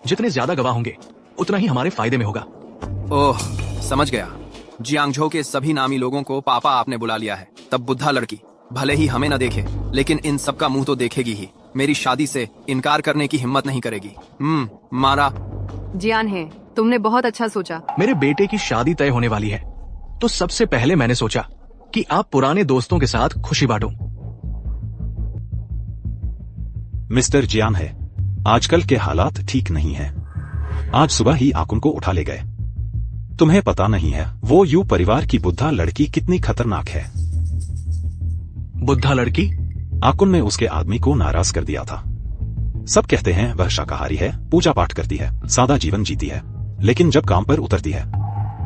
जितने ज्यादा गवाह होंगे उतना ही हमारे फायदे में होगा। ओह, समझ गया। जियांगझो के सभी नामी लोगों को पापा आपने बुला लिया है। तब बुद्धा लड़की भले ही हमें न देखे, लेकिन इन सब का मुंह तो देखेगी ही। मेरी शादी से इनकार करने की हिम्मत नहीं करेगी। मारा। जियान है, तुमने बहुत अच्छा सोचा। मेरे बेटे की शादी तय होने वाली है, तो सबसे पहले मैंने सोचा कि आप पुराने दोस्तों के साथ खुशी बांटो। मिस्टर जियान है, आजकल के हालात ठीक नहीं है। आज सुबह ही आकुन को उठा ले गए। तुम्हें पता नहीं है वो यू परिवार की बुद्धा लड़की कितनी खतरनाक है। बुद्धा लड़की? आकुन ने उसके आदमी को नाराज कर दिया था। सब कहते हैं वह शाकाहारी है, पूजा पाठ करती है, सादा जीवन जीती है, लेकिन जब काम पर उतरती है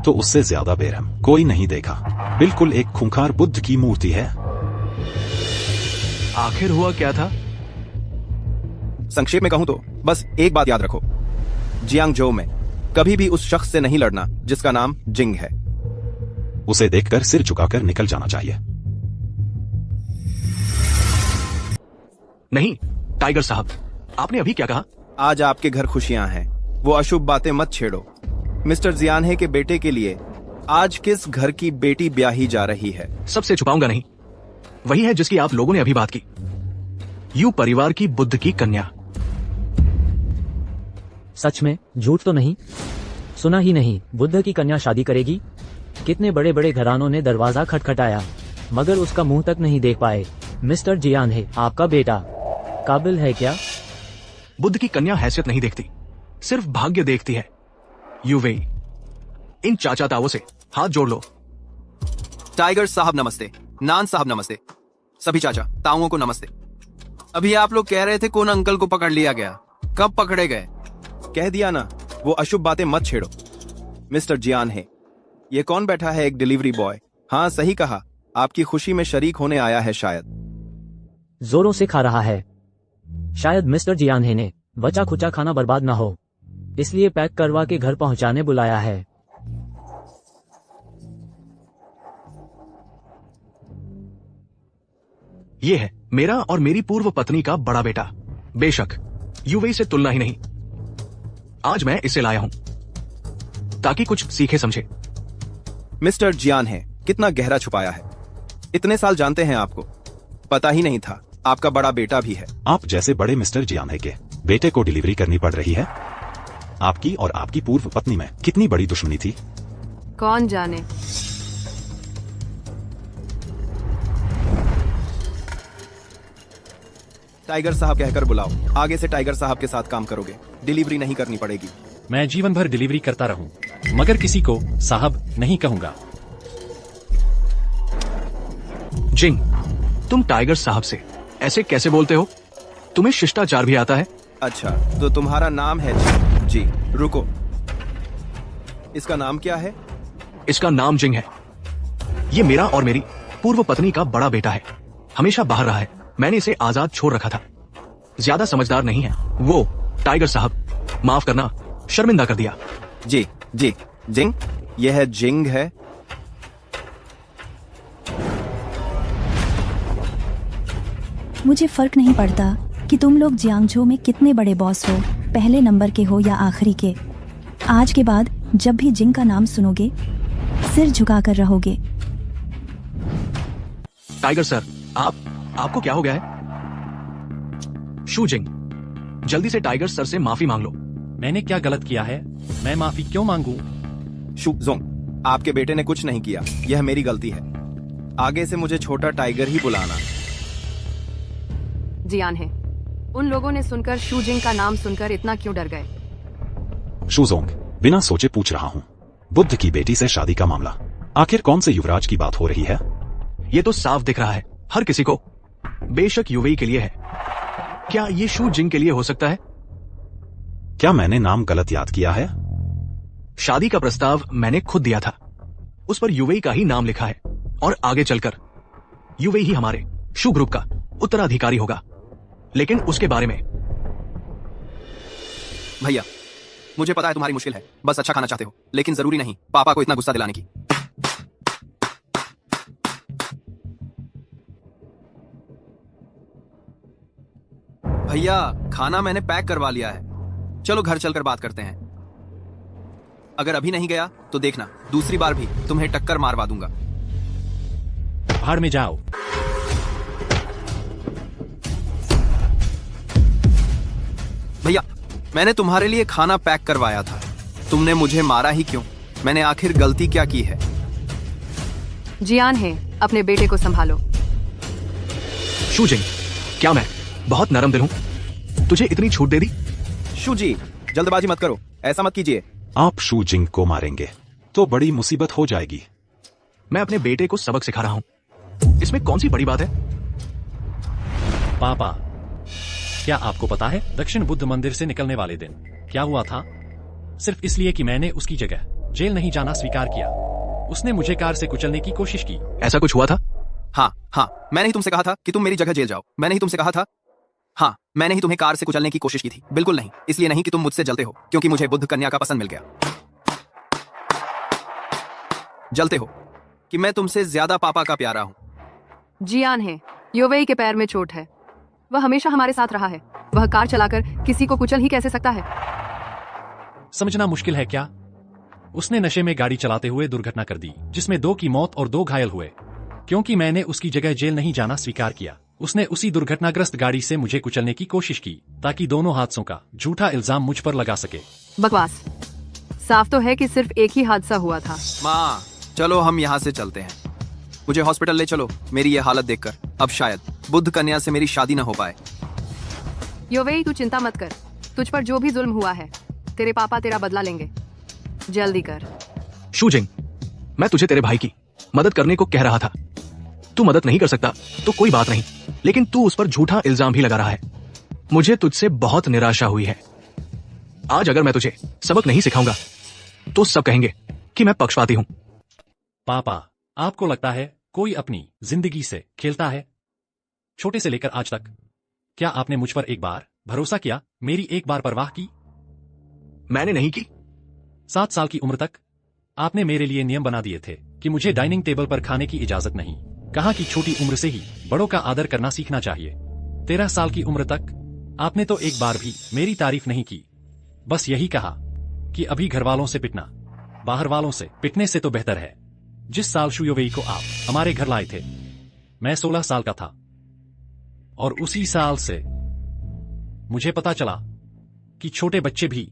तो उससे ज्यादा बेरहम कोई नहीं देखा। बिल्कुल एक खूंखार बुद्ध की मूर्ति है। आखिर हुआ क्या था? संक्षेप में कहूं तो बस एक बात याद रखो, जियांगझो में कभी भी उस शख्स से नहीं लड़ना जिसका नाम जिंग है। उसे देखकर सिर झुकाकर निकल जाना चाहिए। नहीं टाइगर साहब, आपने अभी क्या कहा? आज आपके घर खुशियां हैं, वो अशुभ बातें मत छेड़ो। मिस्टर जियानहे के बेटे के लिए आज किस घर की बेटी ब्याही जा रही है? सबसे छुपाऊंगा नहीं, वही है जिसकी आप लोगों ने अभी बात की। यू परिवार की बुद्ध की कन्या। सच में? झूठ तो नहीं? सुना ही नहीं, बुद्ध की कन्या शादी करेगी? कितने बड़े बड़े घरानों ने दरवाजा खटखटाया मगर उसका मुंह तक नहीं देख पाए। मिस्टर जियानहे, आपका बेटा काबिल है क्या? बुद्ध की कन्या हैसियत नहीं देखती, सिर्फ भाग्य देखती है। यूवेई, इन चाचा ताओ से हाथ जोड़ लो। टाइगर साहब नमस्ते, नान साहब नमस्ते, सभी चाचा ताऊओं को नमस्ते। अभी आप लोग कह रहे थे कौन अंकल को पकड़ लिया गया, कब पकड़े गए? कह दिया ना, वो अशुभ बातें मत छेड़ो। मिस्टर जियानहे, ये कौन बैठा है? एक डिलीवरी बॉय। हाँ सही कहा, आपकी खुशी में शरीक होने आया है शायद। जोरों से खा रहा है। शायद मिस्टर जियानहे ने बचा खुचा खाना बर्बाद ना हो, इसलिए पैक करवा के घर पहुंचाने बुलाया है। ये है मेरा और मेरी पूर्व पत्नी का बड़ा बेटा। बेशक यूवेई से तुलना ही नहीं। आज मैं इसे लाया हूं ताकि कुछ सीखे समझे। मिस्टर जियानहे, कितना गहरा छुपाया है। इतने साल जानते हैं आपको, पता ही नहीं था आपका बड़ा बेटा भी है। आप जैसे बड़े मिस्टर जियानहे के बेटे को डिलीवरी करनी पड़ रही है। आपकी और आपकी पूर्व पत्नी में कितनी बड़ी दुश्मनी थी? कौन जाने। टाइगर साहब कहकर बुलाओ, आगे से टाइगर साहब के साथ काम करोगे, डिलीवरी नहीं करनी पड़ेगी। मैं जीवन भर डिलीवरी करता रहूं, मगर किसी को साहब नहीं कहूंगा। जिंग, तुम टाइगर साहब से ऐसे कैसे बोलते हो? तुम्हें शिष्टाचार भी आता है? अच्छा, तो तुम्हारा नाम है जी। रुको, इसका नाम क्या है? इसका नाम जिंग है। ये मेरा और मेरी पूर्व पत्नी का बड़ा बेटा है। हमेशा बाहर रहा है, मैंने इसे आजाद छोड़ रखा था। ज्यादा समझदार नहीं है वो। टाइगर साहब, माफ करना, शर्मिंदा कर दिया। जी जी, जिंग, यह है जिंग है। मुझे फर्क नहीं पड़ता कि तुम लोग जियांगझो में कितने बड़े बॉस हो, पहले नंबर के हो या आखिरी के। आज के बाद जब भी जिंग का नाम सुनोगे सिर झुकाकर रहोगे। टाइगर सर, आपको क्या हो गया है? शू जिंग, जल्दी से टाइगर सर से माफी मांग लो। मैंने क्या गलत किया है? मैं माफी क्यों मांगू? शू जोंग, आपके बेटे ने कुछ नहीं किया, यह मेरी गलती है। आगे से मुझे छोटा टाइगर ही बुलाना। जियानहे, उन लोगों ने सुनकर शूजिंग का नाम सुनकर इतना क्यों डर गए? शूजोंग, बिना सोचे पूछ रहा हूँ। बुद्ध की बेटी से शादी का मामला, आखिर कौन से युवराज की बात हो रही है? ये तो साफ दिख रहा है हर किसी को। बेशक यूवेई के लिए है, क्या ये शू जिंग के लिए हो सकता है? क्या मैंने नाम गलत याद किया है? शादी का प्रस्ताव मैंने खुद दिया था, उस पर यूवेई का ही नाम लिखा है और आगे चलकर यूवेई ही हमारे शू ग्रुप का उत्तराधिकारी होगा। लेकिन उसके बारे में। भैया, मुझे पता है तुम्हारी मुश्किल है, बस अच्छा खाना चाहते हो, लेकिन जरूरी नहीं पापा को इतना गुस्सा दिलाने की। भैया, खाना मैंने पैक करवा लिया है, चलो घर चलकर बात करते हैं। अगर अभी नहीं गया तो देखना, दूसरी बार भी तुम्हें टक्कर मारवा दूंगा। भाड़ में जाओ। भैया, मैंने तुम्हारे लिए खाना पैक करवाया था, तुमने मुझे मारा ही क्यों? मैंने आखिर गलती क्या की है? जियानहे, अपने बेटे को संभालो। शू जिंग, क्या मैं बहुत नरम दिल हूं? तुझे इतनी छूट दे दी? शू जी, जल्दबाजी मत करो, ऐसा मत कीजिए। आप शू जिंग को मारेंगे तो बड़ी मुसीबत हो जाएगी। मैं अपने बेटे को सबक सिखा रहा हूं, इसमें कौन सी बड़ी बात है? पापा, क्या आपको पता है दक्षिण बुद्ध मंदिर से निकलने वाले दिन क्या हुआ था? सिर्फ इसलिए कि मैंने उसकी जगह जेल नहीं जाना स्वीकार किया, उसने मुझे कार से कुचलने की कोशिश की। ऐसा कुछ हुआ था? हाँ, मैंने ही तुमसे कहा था कि तुम मेरी जगह जेल जाओ। मैंने ही तुमसे कहा था। हाँ, मैंने ही तुम्हें कार से कुचलने की कोशिश की थी। बिल्कुल नहीं, इसलिए नहीं कि तुम मुझसे जलते हो, क्योंकि मुझे बुद्ध कन्या का पसंद मिल गया। जलते हो कि मैं तुमसे ज्यादा पापा का प्यारा हूँ। जियान है, योवेई के पैर में चोट है। वह हमेशा हमारे साथ रहा है। वह कार चलाकर किसी को कुचल ही कैसे सकता है? समझना मुश्किल है क्या? उसने नशे में गाड़ी चलाते हुए दुर्घटना कर दी, जिसमें 2 की मौत और 2 घायल हुए। क्योंकि मैंने उसकी जगह जेल नहीं जाना स्वीकार किया, उसने उसी दुर्घटनाग्रस्त गाड़ी से मुझे कुचलने की कोशिश की ताकि दोनों हादसों का झूठा इल्जाम मुझ पर लगा सके। बकवास। साफ तो है कि सिर्फ एक ही हादसा हुआ था। माँ, चलो हम यहाँ से चलते हैं। मुझे हॉस्पिटल ले चलो। मेरी ये हालत देखकर अब शायद बुद्ध कन्या से मेरी शादी न हो पाए। योवेई, तू चिंता मत कर। तुझ पर जो भी जुल्म हुआ है, तेरे पापा तेरा बदला लेंगे। जल्दी कर। शूजिंग, मैं तुझे तेरे भाई की मदद करने को कह रहा था। तू मदद नहीं कर सकता तो कोई बात नहीं, लेकिन तू उस पर झूठा इल्जाम भी लगा रहा है। मुझे तुझसे बहुत निराशा हुई है। आज अगर मैं तुझे सबक नहीं सिखाऊंगा तो सब कहेंगे कि मैं पक्षपाती हूँ। पापा, आपको लगता है कोई अपनी जिंदगी से खेलता है? छोटे से लेकर आज तक क्या आपने मुझ पर एक बार भरोसा किया, मेरी एक बार परवाह की? मैंने नहीं की। 7 साल की उम्र तक आपने मेरे लिए नियम बना दिए थे कि मुझे डाइनिंग टेबल पर खाने की इजाजत नहीं। कहा कि छोटी उम्र से ही बड़ों का आदर करना सीखना चाहिए। 13 साल की उम्र तक आपने तो एक बार भी मेरी तारीफ नहीं की। बस यही कहा कि अभी घर वालों से पिटना बाहर वालों से पिटने से तो बेहतर है। जिस साल शुयोवेई को आप हमारे घर लाए थे, मैं 16 साल का था, और उसी साल से मुझे पता चला कि छोटे बच्चे भी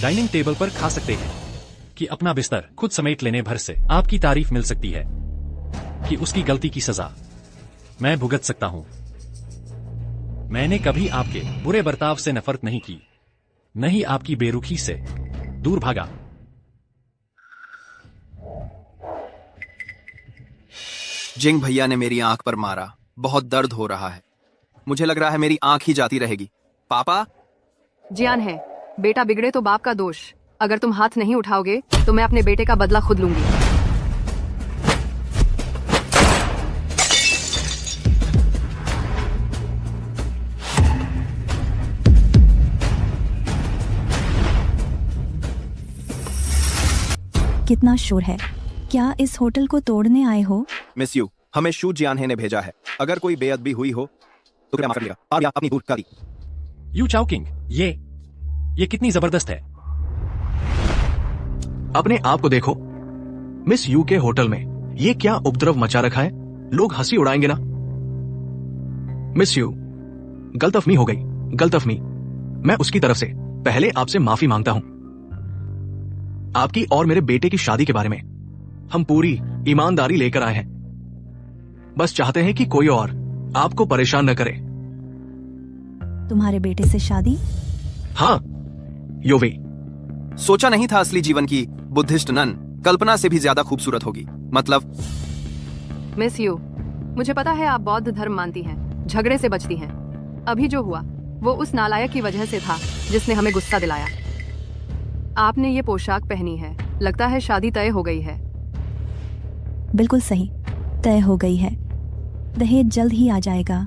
डाइनिंग टेबल पर खा सकते हैं, कि अपना बिस्तर खुद समेट लेने भर से आपकी तारीफ मिल सकती है, कि उसकी गलती की सजा मैं भुगत सकता हूं। मैंने कभी आपके बुरे बर्ताव से नफरत नहीं की, नहीं आपकी बेरुखी से दूर भागा। जिंग भैया ने मेरी आंख पर मारा। बहुत दर्द हो रहा है। मुझे लग रहा है मेरी आंख ही जाती रहेगी। पापा? जियान है, बेटा बिगड़े तो बाप का दोष। अगर तुम हाथ नहीं उठाओगे तो मैं अपने बेटे का बदला खुद लूंगी। कितना शोर है। क्या इस होटल को तोड़ने आए हो? मिस यू, हमें शू जियानहे ने भेजा है। अगर कोई बेअदबी हुई हो तो कृपया माफ कर लेगा। और या अपनी दूर कर दी। यू चाओकिंग, ये कितनी जबरदस्त है। अपने आप को देखो। मिस यू के होटल में ये क्या उपद्रव मचा रखा है? लोग हंसी उड़ाएंगे ना। मिस यू, गलतफहमी हो गई। गलतफहमी। मैं उसकी तरफ से पहले आपसे माफी मांगता हूं। आपकी और मेरे बेटे की शादी के बारे में हम पूरी ईमानदारी लेकर आए हैं। बस चाहते हैं कि कोई और आपको परेशान न करे। तुम्हारे बेटे से शादी? हाँ, योवेई। सोचा नहीं था असली जीवन की बुद्धिस्ट नन कल्पना से भी ज्यादा खूबसूरत होगी। मतलब मिस यू, मुझे पता है आप बौद्ध धर्म मानती हैं, झगड़े से बचती हैं। अभी जो हुआ वो उस नालायक की वजह से था जिसने हमें गुस्सा दिलाया। आपने ये पोशाक पहनी है, लगता है शादी तय हो गई है। बिल्कुल सही, तय हो गई है। दहेज जल्द ही आ जाएगा।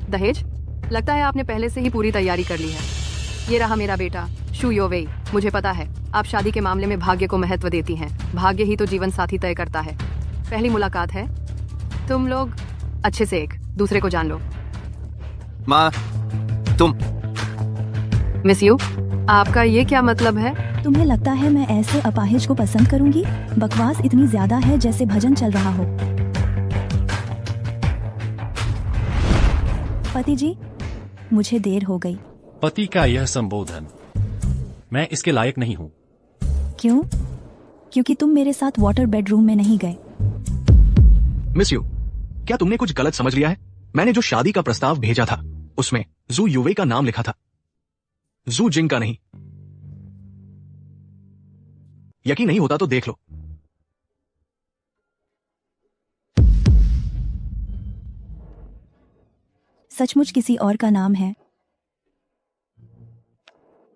दहेज? लगता है आपने पहले से ही पूरी तैयारी कर ली है। ये रहा मेरा बेटा शू योवेई। मुझे पता है आप शादी के मामले में भाग्य को महत्व देती हैं। भाग्य ही तो जीवन साथी तय करता है। पहली मुलाकात है, तुम लोग अच्छे से एक दूसरे को जान लो। माँ, तुम मिस यू, आपका ये क्या मतलब है? तुम्हें लगता है मैं ऐसे अपाहिज को पसंद करूंगी? बकवास इतनी ज्यादा है जैसे भजन चल रहा हो। पति जी, मुझे देर हो गई। पति का यह संबोधन, मैं इसके लायक नहीं हूँ। क्यों? क्योंकि तुम मेरे साथ वाटर बेडरूम में नहीं गए। मिस यू, क्या तुमने कुछ गलत समझ लिया है? मैंने जो शादी का प्रस्ताव भेजा था उसमें जू युवे का नाम लिखा था, जू जिंग का नहीं। यकीन नहीं होता तो देख लो। सचमुच किसी और का नाम है।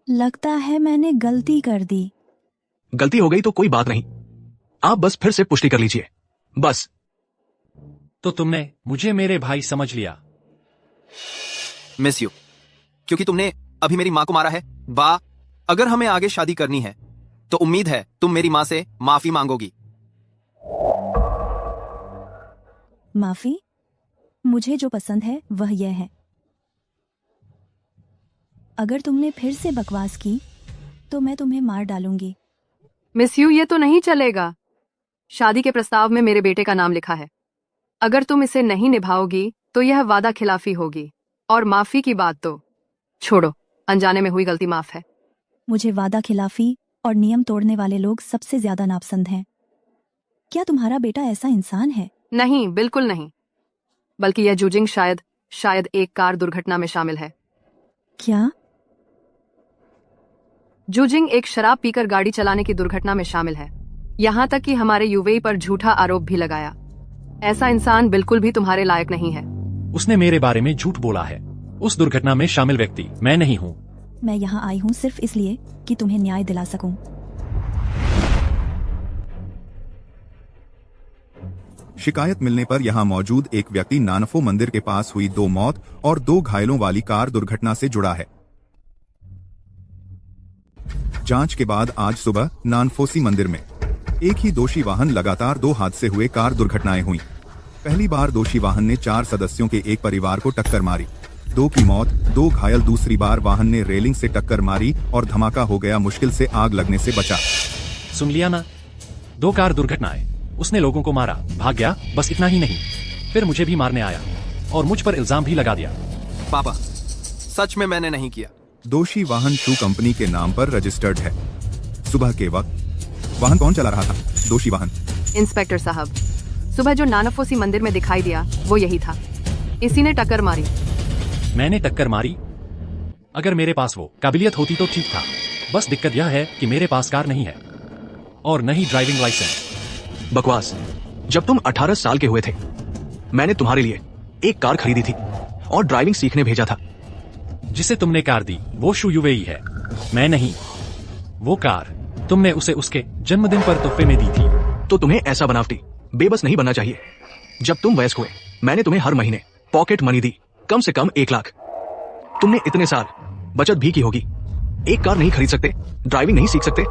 लगता है मैंने गलती कर दी। गलती हो गई तो कोई बात नहीं, आप बस फिर से पुष्टि कर लीजिए, बस। तो तुमने मुझे मेरे भाई समझ लिया। मिस यू, क्योंकि तुमने अभी मेरी मां को मारा है। अगर हमें आगे शादी करनी है तो उम्मीद है तुम मेरी माँ से माफी मांगोगी। माफी? मुझे जो पसंद है वह यह है, अगर तुमने फिर से बकवास की तो मैं तुम्हें मार डालूंगी। मिस यू, ये तो नहीं चलेगा। शादी के प्रस्ताव में मेरे बेटे का नाम लिखा है। अगर तुम इसे नहीं निभाओगी तो यह वादा खिलाफी होगी। और माफी की बात तो छोड़ो, अनजाने में हुई गलती माफ है। मुझे वादा खिलाफी और नियम तोड़ने वाले लोग सबसे ज्यादा नापसंद हैं। क्या तुम्हारा बेटा ऐसा इंसान है? नहीं, बिल्कुल नहीं। बल्कि यह जूजिंग शायद एक कार दुर्घटना में शामिल है। क्या? जूजिंग एक शराब पीकर गाड़ी चलाने की दुर्घटना में शामिल है। यहाँ तक कि हमारे युवेई पर झूठा आरोप भी लगाया। ऐसा इंसान बिल्कुल भी तुम्हारे लायक नहीं है। उसने मेरे बारे में झूठ बोला है। उस दुर्घटना में शामिल व्यक्ति मैं नहीं हूँ। मैं यहाँ आई हूँ सिर्फ इसलिए कि तुम्हें न्याय दिला सकूं। शिकायत मिलने पर यहां मौजूद एक व्यक्ति नानफो मंदिर के पास हुई 2 मौत और 2 घायलों वाली कार दुर्घटना से जुड़ा है। जांच के बाद आज सुबह नानफोसी मंदिर में एक ही दोषी वाहन लगातार 2 हादसे हुए कार दुर्घटनाएं हुई। पहली बार दोषी वाहन ने 4 सदस्यों के एक परिवार को टक्कर मारी, 2 की मौत, 2 घायल। दूसरी बार वाहन ने रेलिंग से टक्कर मारी और धमाका हो गया, मुश्किल से आग लगने से बचा। सुन लिया ना, 2 कार दुर्घटनाएं। उसने लोगों को मारा, भाग गया, बस इतना ही नहीं, फिर मुझे भी मारने आया और मुझ पर इल्जाम भी लगा दिया। पापा, सच में मैंने नहीं किया। दोषी वाहन शू कंपनी के नाम पर रजिस्टर्ड है। सुबह के वक्त वाहन कौन चला रहा था? दोषी वाहन। इंस्पेक्टर साहब, सुबह जो नानफोसी मंदिर में दिखाई दिया वो यही था। इसी ने टक्कर मारी। मैंने टक्कर मारी? अगर मेरे पास वो काबिलियत होती तो ठीक था। बस दिक्कत यह है कि मेरे पास कार नहीं है और नहीं ड्राइविंग लाइसेंस। बकवास। जब तुम 18 साल के हुए थे, मैंने तुम्हारे लिए एक कार खरीदी थी और ड्राइविंग सीखने भेजा था। जिसे तुमने कार दी वो शू युवेई है, मैं नहीं। वो कार तुमने उसे उसके जन्मदिन पर तोहफे में दी थी। तो तुम्हें ऐसा बनावटी बेबस नहीं बनना चाहिए। जब तुम वयस्क हुए, मैंने तुम्हें हर महीने पॉकेट मनी दी, कम से कम 1 लाख। तुमने इतने साल बचत भी की होगी। एक कार नहीं खरीद सकते, ड्राइविंग नहीं सीख सकते।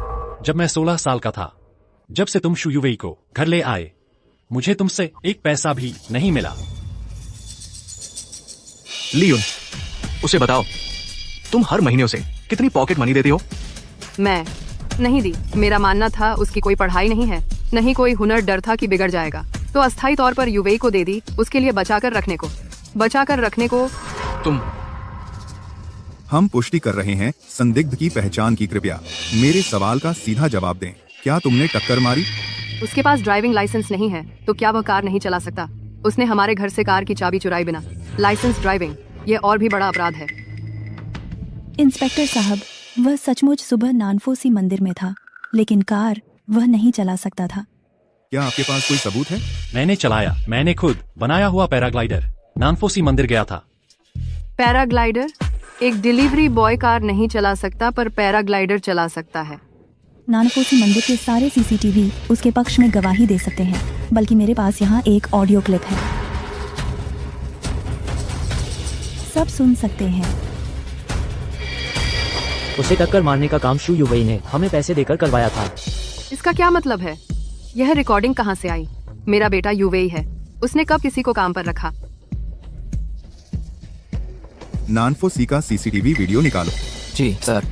जब मैं 16 साल का था, जब से तुम शू युवेई को घर ले आए, मुझे तुमसे 1 पैसा भी नहीं मिला। लियोन, उसे बताओ तुम हर महीने उसे कितनी पॉकेट मनी देते हो? मैं नहीं दी। मेरा मानना था उसकी कोई पढ़ाई नहीं है, नहीं कोई हुनर। डर था कि बिगड़ जाएगा, तो अस्थायी तौर पर युवेई को दे दी, उसके लिए बचाकर रखने को। हम पुष्टि कर रहे हैं संदिग्ध की पहचान की। कृपया मेरे सवाल का सीधा जवाब दें। क्या तुमने टक्कर मारी? उसके पास ड्राइविंग लाइसेंस नहीं है, तो क्या वह कार नहीं चला सकता? उसने हमारे घर से कार की चाबी चुराई बिना लाइसेंस ड्राइविंग, यह और भी बड़ा अपराध है। इंस्पेक्टर साहब, वह सचमुच सुबह नानफोसी मंदिर में था, लेकिन कार वह नहीं चला सकता था। क्या आपके पास कोई सबूत है? मैंने चलाया, मैंने खुद बनाया हुआ पैराग्लाइडर नानफोसी मंदिर गया था। पैराग्लाइडर? एक डिलीवरी बॉय कार नहीं चला सकता, पर पैराग्लाइडर चला सकता है। नानफोसी मंदिर के सारे सीसीटीवी उसके पक्ष में गवाही दे सकते हैं, बल्कि मेरे पास यहाँ एक ऑडियो क्लिप है, सब सुन सकते हैं। उसे टक्कर मारने का काम शू युवेई ने हमें पैसे देकर करवाया था। इसका क्या मतलब है? यह रिकॉर्डिंग कहाँ से आई? मेरा बेटा युवेई है, उसने कब किसी को काम पर रखा? नानफोसी का सीसीटीवी वीडियो निकालो। जी सर।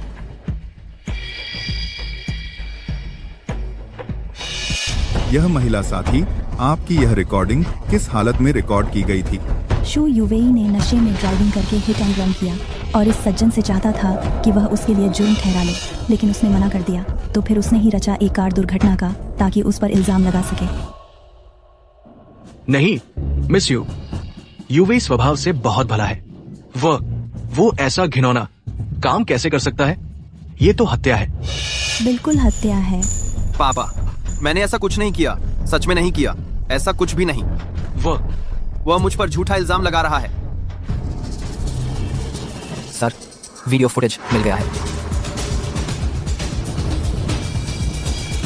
यह महिला साथी, आपकी यह रिकॉर्डिंग किस हालत में रिकॉर्ड की गई थी? शू युवेई ने नशे में ड्राइविंग करके हिट एंड रन किया और इस सज्जन से चाहता था कि वह उसके लिए जुर्म ठहरा ले, लेकिन उसने मना कर दिया। तो फिर उसने ही रचा एक कार दुर्घटना का, ताकि उस पर इल्जाम लगा सके। नहीं मिस यू, युवेई स्वभाव से बहुत भला है। वो ऐसा घिनौना काम कैसे कर सकता है? ये तो हत्या है। बिल्कुल हत्या है। पापा, मैंने ऐसा कुछ नहीं किया, सच में नहीं किया, ऐसा कुछ भी नहीं। वह मुझ पर झूठा इल्जाम लगा रहा है। सर, वीडियो फुटेज मिल गया है।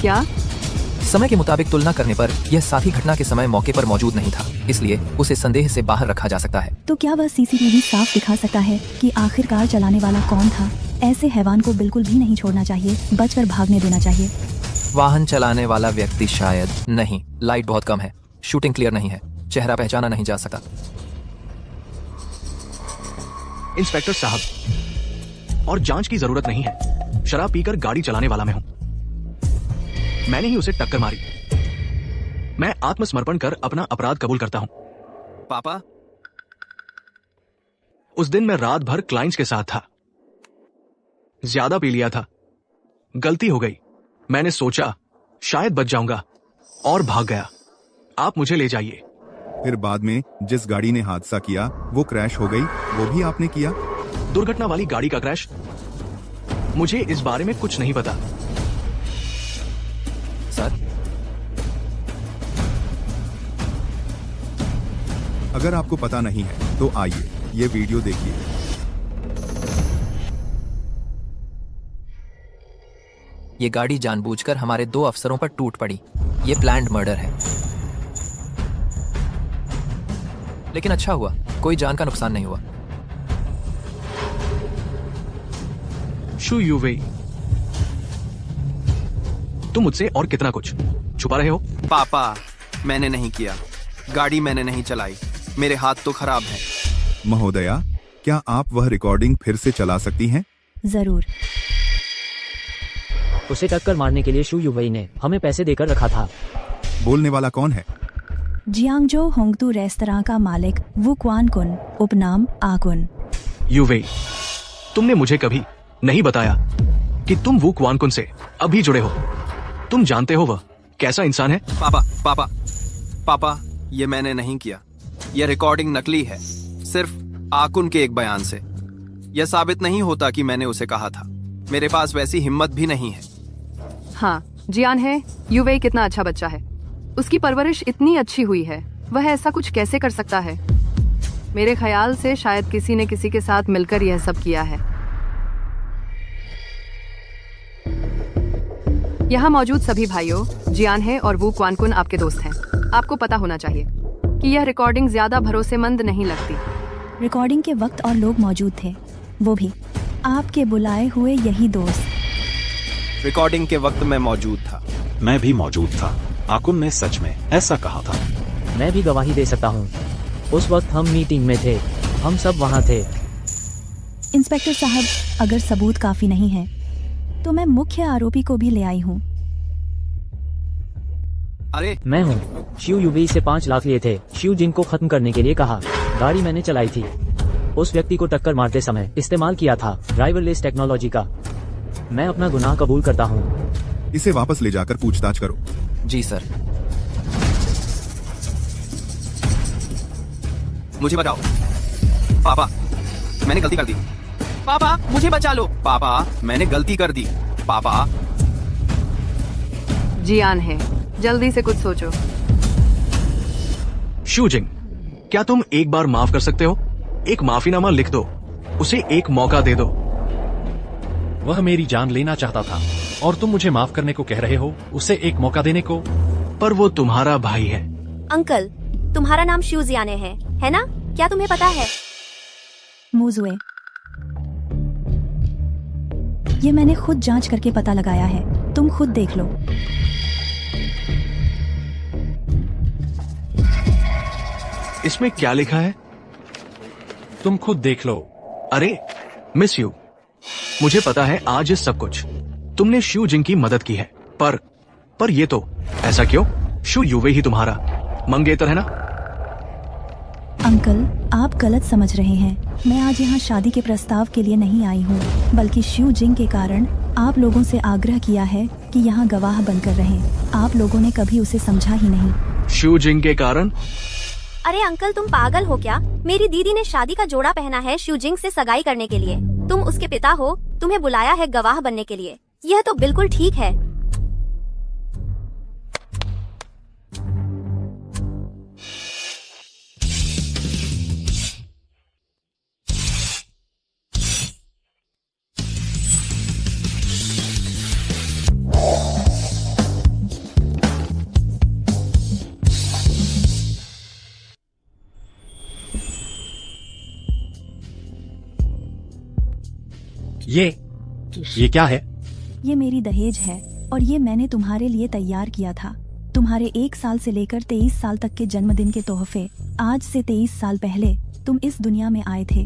क्या? समय के मुताबिक तुलना करने पर यह साथी घटना के समय मौके पर मौजूद नहीं था, इसलिए उसे संदेह से बाहर रखा जा सकता है। तो क्या वह सीसीटीवी साफ दिखा सकता है कि आखिर कार चलाने वाला कौन था? ऐसे हैवान को बिल्कुल भी नहीं छोड़ना चाहिए, बचकर भागने देना चाहिए। वाहन चलाने वाला व्यक्ति शायद नहीं, लाइट बहुत कम है, शूटिंग क्लियर नहीं है, चेहरा पहचाना नहीं जा सकता। इंस्पेक्टर साहब, और जांच की जरूरत नहीं है। शराब पीकर गाड़ी चलाने वाला मैं हूं। मैंने ही उसे टक्कर मारी। मैं आत्मसमर्पण कर अपना अपराध कबूल करता हूं। पापा, उस दिन मैं रात भर क्लाइंट्स के साथ था, ज्यादा पी लिया था, गलती हो गई। मैंने सोचा शायद बच जाऊंगा और भाग गया। आप मुझे ले जाइए। फिर बाद में जिस गाड़ी ने हादसा किया वो क्रैश हो गई, वो भी आपने किया? दुर्घटना वाली गाड़ी का क्रैश? मुझे इस बारे में कुछ नहीं पता। सर, अगर आपको पता नहीं है तो आइए ये वीडियो देखिए। ये गाड़ी जानबूझकर हमारे 2 अफसरों पर टूट पड़ी। ये प्लान्ड मर्डर है। लेकिन अच्छा हुआ, कोई जान का नुकसान नहीं हुआ। शू यूवेई, तुम मुझसे और कितना कुछ छुपा रहे हो? पापा, मैंने नहीं किया, गाड़ी मैंने नहीं चलाई, मेरे हाथ तो खराब हैं। महोदया, क्या आप वह रिकॉर्डिंग फिर से चला सकती हैं? जरूर। उसे टक्कर मारने के लिए शू युवई ने हमें पैसे देकर रखा था। बोलने वाला कौन है? जियांगजो होंगतू रेस्तरां का मालिक वू क्वान कुन, उपनाम आकुन। यूवेई, तुमने मुझे कभी नहीं बताया कि तुम वू क्वान कुन से अभी जुड़े हो। तुम जानते हो वह कैसा इंसान है? पापा, ये मैंने नहीं किया। यह रिकॉर्डिंग नकली है, सिर्फ आकुन के एक बयान से। यह साबित नहीं होता कि मैंने उसे कहा था। मेरे पास वैसी हिम्मत भी नहीं है। हाँ, जियान है, यूवेई कितना अच्छा बच्चा है। उसकी परवरिश इतनी अच्छी हुई है, वह ऐसा कुछ कैसे कर सकता है? मेरे ख्याल से शायद किसी ने किसी के साथ मिलकर यह सब किया है। यहाँ मौजूद सभी भाइयों, जियान है और वू क्वान कुन आपके दोस्त हैं। आपको पता होना चाहिए कि यह रिकॉर्डिंग ज्यादा भरोसेमंद नहीं लगती। रिकॉर्डिंग के वक्त और लोग मौजूद थे, वो भी आपके बुलाए हुए यही दोस्त। रिकॉर्डिंग के वक्त मैं मौजूद था। मैं भी मौजूद था। आकुन ने सच में ऐसा कहा था। मैं भी गवाही दे सकता हूँ। उस वक्त हम मीटिंग में थे, हम सब वहाँ थे। इंस्पेक्टर साहब, अगर सबूत काफी नहीं है तो मैं मुख्य आरोपी को भी ले आई हूँ। अरे, मैं हूँ। शिव युवी से 5 लाख लिए थे। शिव जिंग को खत्म करने के लिए कहा। गाड़ी मैंने चलाई थी। उस व्यक्ति को टक्कर मारते समय इस्तेमाल किया था ड्राइवरलेस टेक्नोलॉजी का। मैं अपना गुनाह कबूल करता हूँ। इसे वापस ले जाकर पूछताछ करो। जी सर। मुझे बचाओ पापा, मैंने गलती कर दी। पापा, मुझे बचा लो। पापा, मैंने गलती कर दी। पापा। जियान है, जल्दी से कुछ सोचो। शूजिंग, क्या तुम एक बार माफ कर सकते हो? एक माफीनामा लिख दो, उसे एक मौका दे दो। वह मेरी जान लेना चाहता था और तुम मुझे माफ करने को कह रहे हो, उसे एक मौका देने को? पर वो तुम्हारा भाई है। अंकल, तुम्हारा नाम शिव जियाने है ना? क्या तुम्हें पता है? मुजुए, ये मैंने खुद जांच करके पता लगाया है, तुम खुद देख लो। इसमें क्या लिखा है? तुम खुद देख लो। अरे मिस यू, मुझे पता है आज ये सब कुछ तुमने शू जिंग की मदद की है, पर ये तो ऐसा क्यों? शू युवे ही तुम्हारा मंगेतर है ना? अंकल, आप गलत समझ रहे हैं। मैं आज यहाँ शादी के प्रस्ताव के लिए नहीं आई हूँ, बल्कि शू जिंग के कारण आप लोगों से आग्रह किया है कि यहाँ गवाह बनकर रहें। आप लोगों ने कभी उसे समझा ही नहीं। शू जिंग के कारण? अरे अंकल, तुम पागल हो क्या? मेरी दीदी ने शादी का जोड़ा पहना है शू जिंग से सगाई करने के लिए। तुम उसके पिता हो, तुम्हें बुलाया है गवाह बनने के लिए। यह तो बिल्कुल ठीक है। ये क्या है? ये मेरी दहेज है और ये मैंने तुम्हारे लिए तैयार किया था। तुम्हारे 1 साल से लेकर 23 साल तक के जन्मदिन के तोहफे। आज से 23 साल पहले तुम इस दुनिया में आए थे।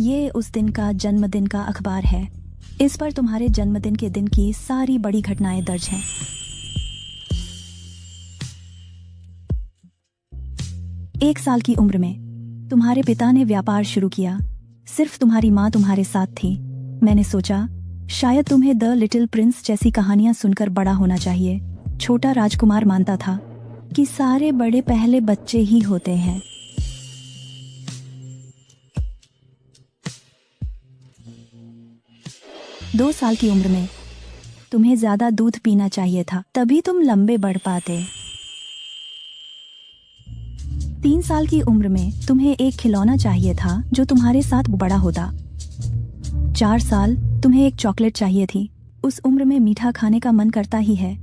ये उस दिन का जन्मदिन का अखबार है। इस पर तुम्हारे जन्मदिन के दिन की सारी बड़ी घटनाएं दर्ज हैं। एक साल की उम्र में तुम्हारे पिता ने व्यापार शुरू किया। सिर्फ तुम्हारी माँ तुम्हारे साथ थी। मैंने सोचा शायद तुम्हें द लिटिल प्रिंस जैसी कहानियां सुनकर बड़ा होना चाहिए। छोटा राजकुमार मानता था कि सारे बड़े पहले बच्चे ही होते हैं। दो साल की उम्र में तुम्हें ज्यादा दूध पीना चाहिए था, तभी तुम लंबे बढ़ पाते। 3 साल की उम्र में तुम्हें एक खिलौना चाहिए था जो तुम्हारे साथ बड़ा होता। 4 साल तुम्हें एक चॉकलेट चाहिए थी। उस उम्र में मीठा खाने का मन करता ही है।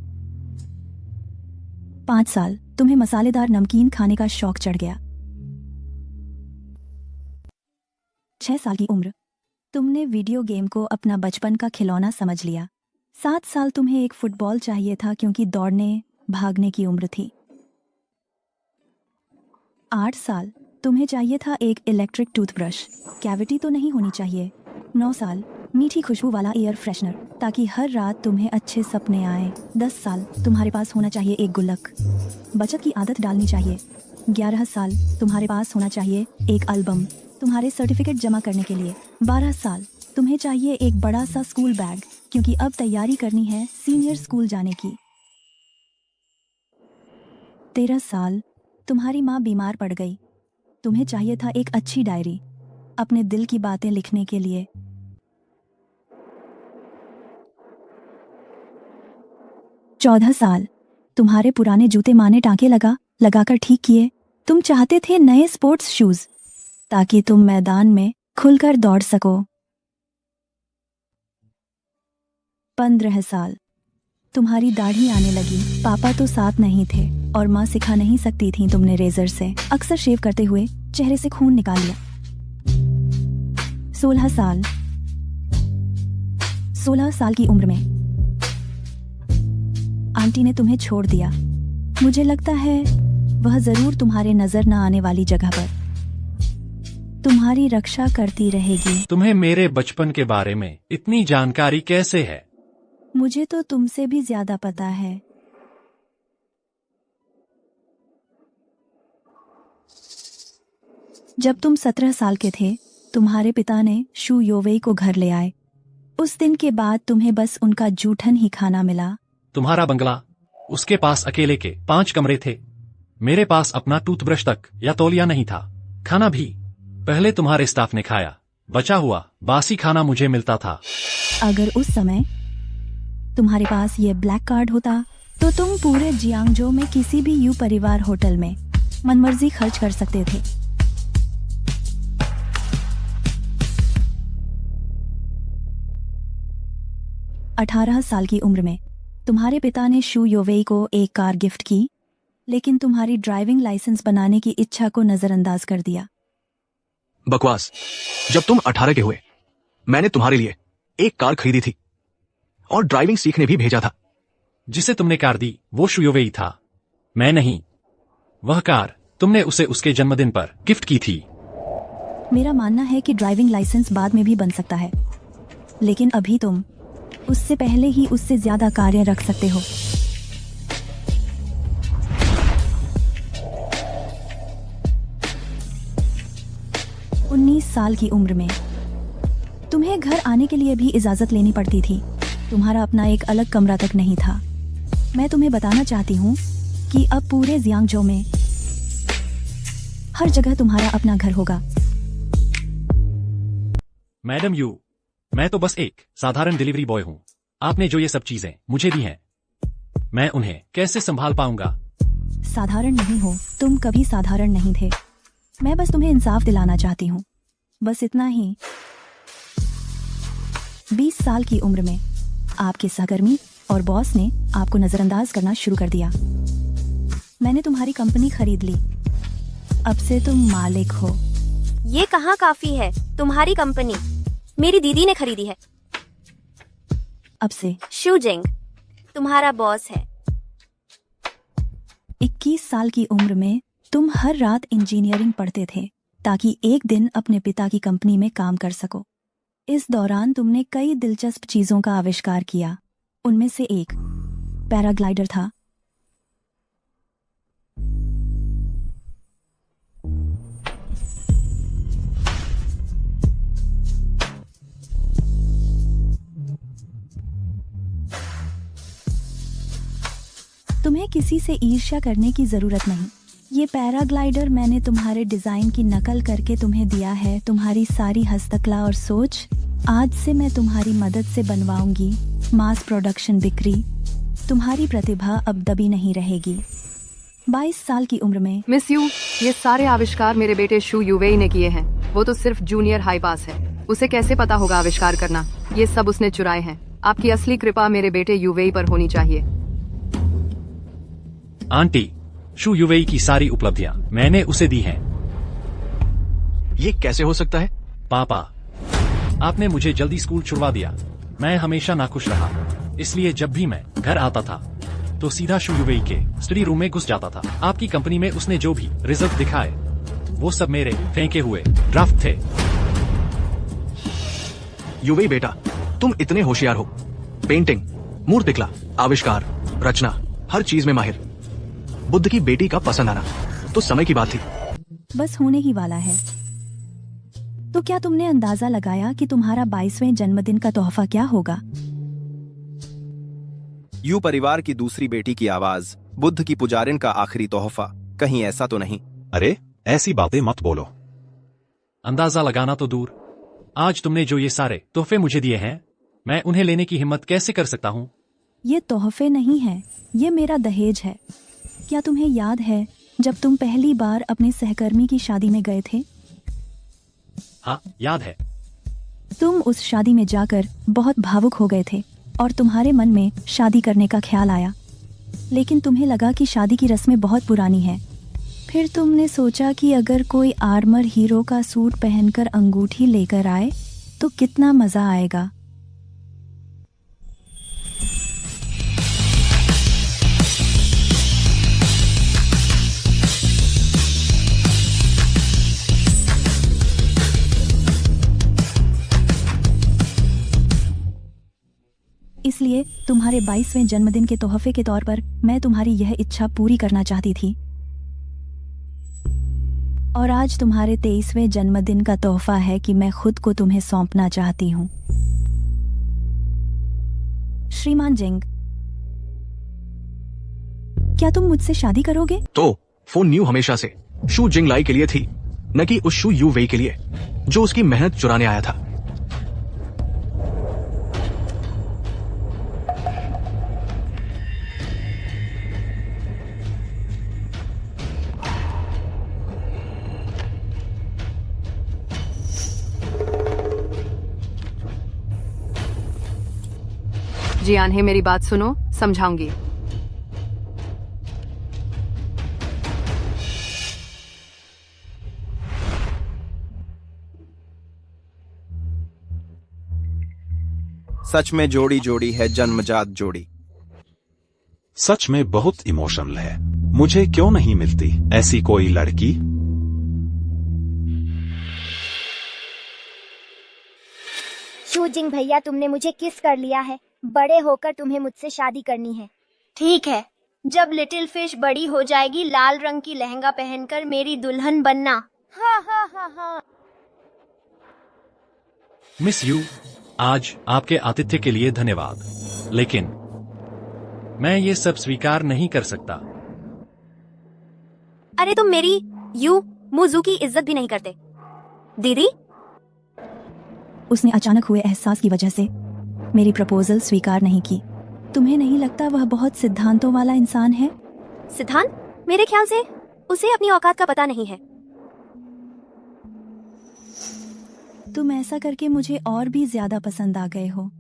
5 साल तुम्हें मसालेदार नमकीन खाने का शौक चढ़ गया। 6 साल की उम्र तुमने वीडियो गेम को अपना बचपन का खिलौना समझ लिया। 7 साल तुम्हें एक फुटबॉल चाहिए था क्योंकि दौड़ने भागने की उम्र थी। 8 साल तुम्हें चाहिए था एक इलेक्ट्रिक टूथब्रश, कैविटी तो नहीं होनी चाहिए। 9 साल मीठी खुशबू वाला एयर फ्रेशनर ताकि हर रात तुम्हें अच्छे सपने आए। 10 साल तुम्हारे पास होना चाहिए एक गुल्लक, बचत की आदत डालनी चाहिए। 11 साल तुम्हारे पास होना चाहिए एक एल्बम तुम्हारे सर्टिफिकेट जमा करने के लिए। 12 साल तुम्हें चाहिए एक बड़ा सा स्कूल बैग क्योंकि अब तैयारी करनी है सीनियर स्कूल जाने की। 13 साल तुम्हारी माँ बीमार पड़ गई। तुम्हें चाहिए था एक अच्छी डायरी अपने दिल की बातें लिखने के लिए। 14 साल तुम्हारे पुराने जूते माँ ने टाँके लगाकर ठीक किए। तुम चाहते थे नए स्पोर्ट्स शूज ताकि तुम मैदान में खुलकर दौड़ सको। 15 साल तुम्हारी दाढ़ी आने लगी। पापा तो साथ नहीं थे और माँ सिखा नहीं सकती थी। तुमने रेजर से अक्सर शेव करते हुए चेहरे से खून निकाल लिया। 16 साल की उम्र में आंटी ने तुम्हें छोड़ दिया। मुझे लगता है वह जरूर तुम्हारे नजर न आने वाली जगह पर तुम्हारी रक्षा करती रहेगी। तुम्हें मेरे बचपन के बारे में इतनी जानकारी कैसे है? मुझे तो तुमसे भी ज्यादा पता है। जब तुम 17 साल के थे तुम्हारे पिता ने शू योवेई को घर ले आए। उस दिन के बाद तुम्हें बस उनका जूठन ही खाना मिला। तुम्हारा बंगला, उसके पास अकेले के 5 कमरे थे। मेरे पास अपना टूथब्रश तक या तौलिया नहीं था। खाना भी पहले तुम्हारे स्टाफ ने खाया। बचा हुआ बासी खाना मुझे मिलता था। अगर उस समय तुम्हारे पास ये ब्लैक कार्ड होता तो तुम पूरे जियांगजो में किसी भी यू परिवार होटल में मनमर्जी खर्च कर सकते थे। अठारह साल की उम्र में तुम्हारे पिता ने शू योवेई को एक कार गिफ्ट की, लेकिन तुम्हारी ड्राइविंग लाइसेंस बनाने की इच्छा को नजरअंदाज कर दिया। बकवास। जब तुम 18 के हुए मैंने तुम्हारे लिए एक कार खरीदी थी और ड्राइविंग सीखने भी भेजा था। जिसे तुमने कार दी वो शू योवेई था, मैं नहीं। वह कार तुमने उसे उसके जन्मदिन पर गिफ्ट की थी। मेरा मानना है कि ड्राइविंग लाइसेंस बाद में भी बन सकता है, लेकिन अभी तुम उससे पहले ही उससे ज्यादा कार्य रख सकते हो। उन्नीस साल की उम्र में तुम्हें घर आने के लिए भी इजाजत लेनी पड़ती थी। तुम्हारा अपना एक अलग कमरा तक नहीं था। मैं तुम्हें बताना चाहती हूँ कि अब पूरे जियांगजो में हर जगह तुम्हारा अपना घर होगा। मैडम यू, मैं तो बस एक साधारण डिलीवरी बॉय हूँ। आपने जो ये सब चीजें मुझे दी हैं, मैं उन्हें कैसे संभाल पाऊंगा? साधारण नहीं हो, तुम कभी साधारण नहीं थे। मैं बस तुम्हें इंसाफ दिलाना चाहती हूँ, बस इतना ही। 20 साल की उम्र में आपके सहकर्मी और बॉस ने आपको नजरअंदाज करना शुरू कर दिया। मैंने तुम्हारी कंपनी खरीद ली। अब से तुम मालिक हो। ये कहाँ काफी है? तुम्हारी कंपनी मेरी दीदी ने खरीदी है। अब से शू जिंग तुम्हारा बॉस है। 21 साल की उम्र में तुम हर रात इंजीनियरिंग पढ़ते थे ताकि एक दिन अपने पिता की कंपनी में काम कर सको। इस दौरान तुमने कई दिलचस्प चीजों का आविष्कार किया। उनमें से एक पैराग्लाइडर था। तुम्हें किसी से ईर्ष्या करने की जरूरत नहीं। ये पैराग्लाइडर मैंने तुम्हारे डिजाइन की नकल करके तुम्हें दिया है। तुम्हारी सारी हस्तकला और सोच आज से मैं तुम्हारी मदद से बनवाऊंगी। मास प्रोडक्शन बिक्री। तुम्हारी प्रतिभा अब दबी नहीं रहेगी। 22 साल की उम्र में मिस यू, ये सारे आविष्कार मेरे बेटे शू यूवेई ने किए हैं। वो तो सिर्फ जूनियर हाई पास है। उसे कैसे पता होगा आविष्कार करना? ये सब उसने चुराए हैं। आपकी असली कृपा मेरे बेटे यूवेई पर होनी चाहिए। आंटी, शू यूवेई की सारी उपलब्धियां मैंने उसे दी हैं। ये कैसे हो सकता है? पापा, आपने मुझे जल्दी स्कूल छुड़वा दिया। मैं हमेशा नाखुश रहा, इसलिए जब भी मैं घर आता था तो सीधा शू यूवेई के स्टडी रूम में घुस जाता था। आपकी कंपनी में उसने जो भी रिजल्ट दिखाए वो सब मेरे फेंके हुए ड्राफ्ट थे। यूवेई बेटा, तुम इतने होशियार हो। पेंटिंग, मूर्तिकला, आविष्कार, रचना, हर चीज में माहिर। बुद्ध की बेटी का पसंद आना तो समय की बात थी। बस होने ही वाला है। तो क्या तुमने अंदाजा लगाया कि तुम्हारा 22वें जन्मदिन का तोहफा क्या होगा? यू परिवार की दूसरी बेटी की आवाज, बुद्ध की पुजारिन का आखिरी तोहफा। कहीं ऐसा तो नहीं? अरे ऐसी बातें मत बोलो। अंदाजा लगाना तो दूर, आज तुमने जो ये सारे तोहफे मुझे दिए हैं, मैं उन्हें लेने की हिम्मत कैसे कर सकता हूँ? ये तोहफे नहीं है, ये मेरा दहेज है। क्या तुम्हें याद है जब तुम पहली बार अपने सहकर्मी की शादी में गए थे? हाँ, याद है। तुम उस शादी में जाकर बहुत भावुक हो गए थे और तुम्हारे मन में शादी करने का ख्याल आया, लेकिन तुम्हें लगा कि शादी की रस्में बहुत पुरानी हैं। फिर तुमने सोचा कि अगर कोई आर्मर हीरो का सूट पहनकर अंगूठी लेकर आए तो कितना मजा आएगा। इसलिए तुम्हारे 22वें जन्मदिन के तोहफे के तौर पर मैं तुम्हारी यह इच्छा पूरी करना चाहती थी। और आज तुम्हारे 23वें जन्मदिन का तोहफा है कि मैं खुद को तुम्हें सौंपना चाहती हूँ। श्रीमान जिंग, क्या तुम मुझसे शादी करोगे? तो फोन न्यू हमेशा से शू जिंग लाई के लिए थी, न कि उस शू यू वेई के लिए जो उसकी मेहनत चुराने आया था। जियान है, मेरी बात सुनो, समझाऊंगी। सच में जोड़ी जोड़ी है, जन्मजात जोड़ी। सच में बहुत इमोशनल है। मुझे क्यों नहीं मिलती ऐसी कोई लड़की? शू जिंग भैया, तुमने मुझे किस कर लिया है। बड़े होकर तुम्हें मुझसे शादी करनी है। ठीक है, जब लिटिल फिश बड़ी हो जाएगी लाल रंग की लहंगा पहनकर मेरी दुल्हन बनना। हाँ हाँ हाँ हाँ। मिस यू, आज आपके आतिथ्य के लिए धन्यवाद, लेकिन मैं ये सब स्वीकार नहीं कर सकता। अरे तुम मेरी यू मुजू की इज्जत भी नहीं करते। दीदी, उसने अचानक हुए एहसास की वजह से मेरी प्रपोजल स्वीकार नहीं की। तुम्हें नहीं लगता वह बहुत सिद्धांतों वाला इंसान है? सिद्धांत? मेरे ख्याल से उसे अपनी औकात का पता नहीं है। तुम ऐसा करके मुझे और भी ज्यादा पसंद आ गए हो।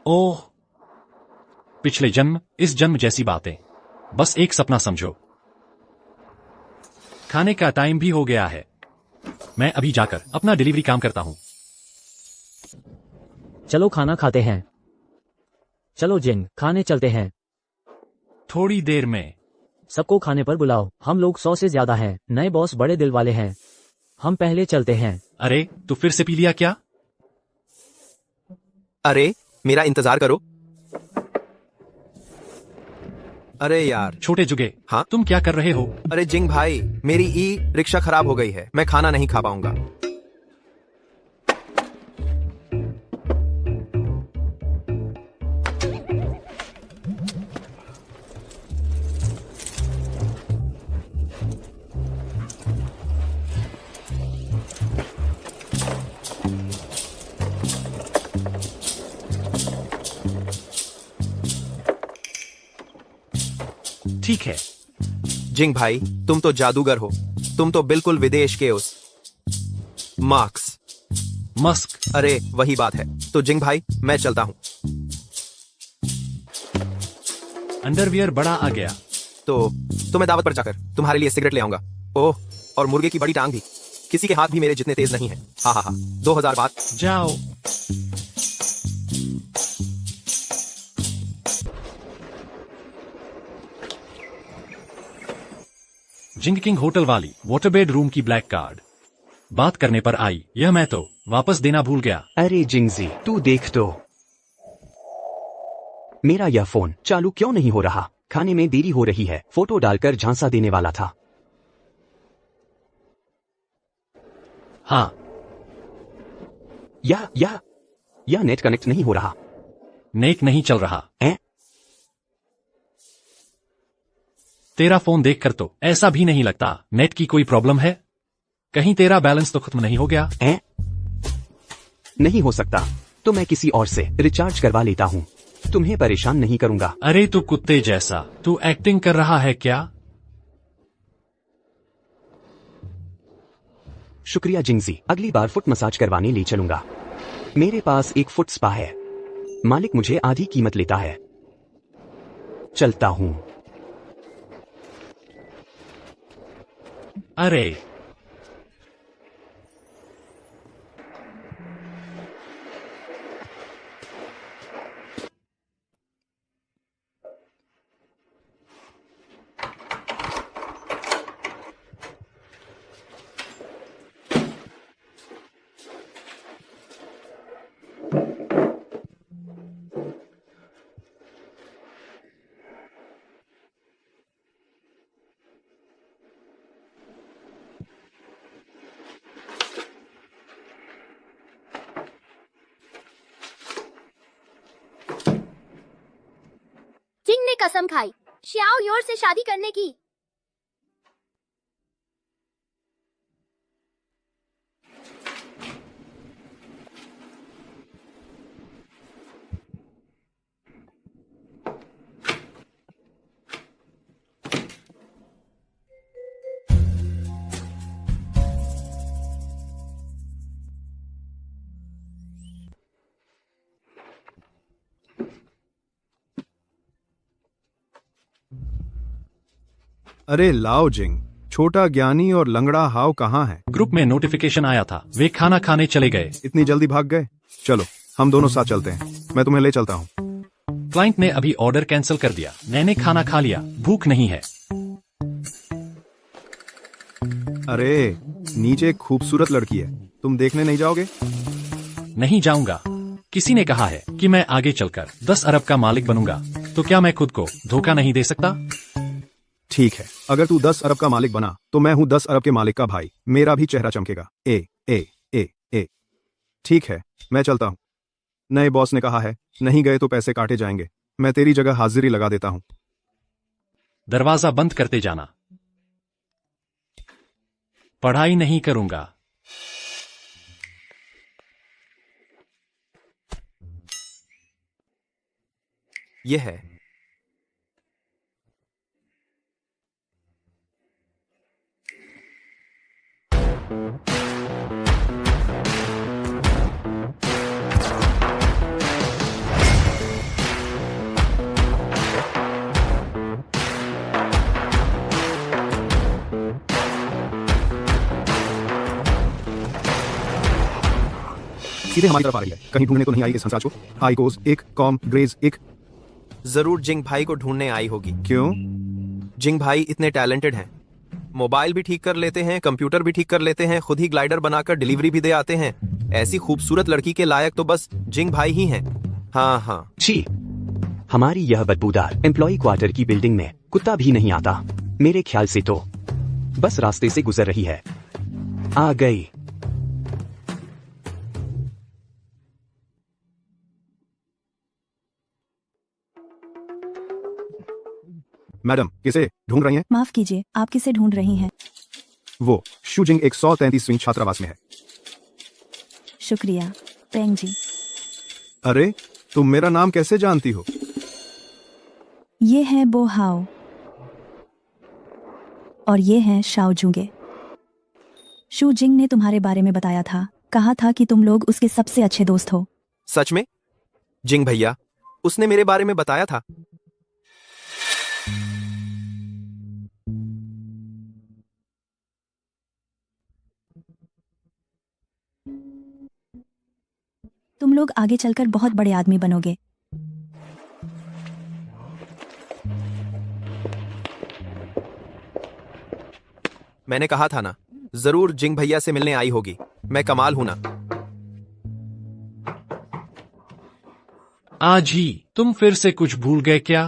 ओह, पिछले जन्म इस जन्म जैसी बातें, बस एक सपना समझो। खाने का टाइम भी हो गया है। मैं अभी जाकर अपना डिलीवरी काम करता हूँ। चलो खाना खाते हैं। चलो जिंग, खाने चलते हैं। थोड़ी देर में। सबको खाने पर बुलाओ, हम लोग 100 से ज्यादा हैं। नए बॉस बड़े दिल वाले हैं। हम पहले चलते हैं। अरे तू फिर से पी लिया क्या? अरे मेरा इंतजार करो। अरे यार छोटे जुगे, हाँ तुम क्या कर रहे हो? अरे जिंग भाई, मेरी ई रिक्शा खराब हो गई है, मैं खाना नहीं खा पाऊंगा। ठीक है। जिंग भाई, तुम तो जादूगर हो। तुम तो बिल्कुल विदेश के उस मस्क। अरे वही बात है। तो जिंग भाई, मैं चलता हूं। अंडरवियर बड़ा आ गया। तो मैं दावत पर जाकर तुम्हारे लिए सिगरेट ले आऊंगा। ओह, और मुर्गे की बड़ी टांग भी। किसी के हाथ भी मेरे जितने तेज नहीं है। हाँ हाँ हाँ, 2000 बात। जाओ। जिंग किंग होटल वाली वाटरबेड रूम की ब्लैक कार्ड बात करने पर आई। यह मैं तो वापस देना भूल गया। अरे जिंगजी, तू देख तो, मेरा यह फोन चालू क्यों नहीं हो रहा? खाने में देरी हो रही है। फोटो डालकर झांसा देने वाला था। हाँ, यह नेट कनेक्ट नहीं हो रहा। नेट नहीं चल रहा। हैं? तेरा फोन देखकर तो ऐसा भी नहीं लगता नेट की कोई प्रॉब्लम है। कहीं तेरा बैलेंस तो खत्म नहीं हो गया? नहीं हो सकता, तो मैं किसी और से रिचार्ज करवा लेता हूँ। तुम्हें परेशान नहीं करूंगा। अरे तू कुत्ते जैसा, तू एक्टिंग कर रहा है क्या? शुक्रिया जिंगजी, अगली बार फुट मसाज करवाने ले चलूंगा। मेरे पास एक फुट स्पा है। मालिक मुझे आधी कीमत लेता है। चलता हूँ। अरे जिंग ने कसम खाई श्याओ योर से शादी करने की। अरे लाओ जिंग, छोटा ज्ञानी और लंगड़ा हाव कहाँ है? ग्रुप में नोटिफिकेशन आया था, वे खाना खाने चले गए। इतनी जल्दी भाग गए? चलो हम दोनों साथ चलते हैं, मैं तुम्हें ले चलता हूँ। क्लाइंट ने अभी ऑर्डर कैंसिल कर दिया। मैंने खाना खा लिया, भूख नहीं है। अरे नीचे एक खूबसूरत लड़की है, तुम देखने नहीं जाओगे? नहीं जाऊंगा। किसी ने कहा है कि मैं आगे चलकर 10 अरब का मालिक बनूंगा, तो क्या मैं खुद को धोखा नहीं दे सकता? ठीक है, अगर तू 10 अरब का मालिक बना तो मैं हूँ 10 अरब के मालिक का भाई। मेरा भी चेहरा चमकेगा। ए ए ए ए ठीक है, मैं चलता हूँ। नए बॉस ने कहा है नहीं गए तो पैसे काटे जाएंगे। मैं तेरी जगह हाजिरी लगा देता हूँ। दरवाजा बंद करते जाना। पढ़ाई नहीं करूंगा। यह है। सीधे हमारी तरफ आ रही है। कहीं ढूंढने तो नहीं आई इस हंसराज को? आइकोस एक, कॉम ग्रेज एक। जरूर जिंग भाई को ढूंढने आई होगी। क्यों? जिंग भाई इतने टैलेंटेड हैं, मोबाइल भी ठीक कर लेते हैं, कंप्यूटर भी ठीक कर लेते हैं, खुद ही ग्लाइडर बनाकर डिलीवरी भी दे आते हैं। ऐसी खूबसूरत लड़की के लायक तो बस जिंग भाई ही हैं। हाँ हाँ। छी, हमारी यह बदबूदार एम्प्लॉय क्वार्टर की बिल्डिंग में कुत्ता भी नहीं आता। मेरे ख्याल से तो बस रास्ते से गुजर रही है। आ गई। मैडम, किसे ढूंढ रही हैं? माफ कीजिए, आप किसे ढूंढ रही हैं? वो शूजिंग 133वीं छात्रावास में है। शुक्रिया पेंग जी। अरे, तुम मेरा नाम कैसे जानती हो? ये है बो हाओ और ये हैं शाओ जुंगे। शू जिंग ने तुम्हारे बारे में बताया था, कहा था कि तुम लोग उसके सबसे अच्छे दोस्त हो। सच में? जिंग भैया, उसने मेरे बारे में बताया था। तुम लोग आगे चलकर बहुत बड़े आदमी बनोगे। मैंने कहा था ना, जरूर जिंग भैया से मिलने आई होगी। मैं कमाल हूं ना। आज ही तुम फिर से कुछ भूल गए क्या?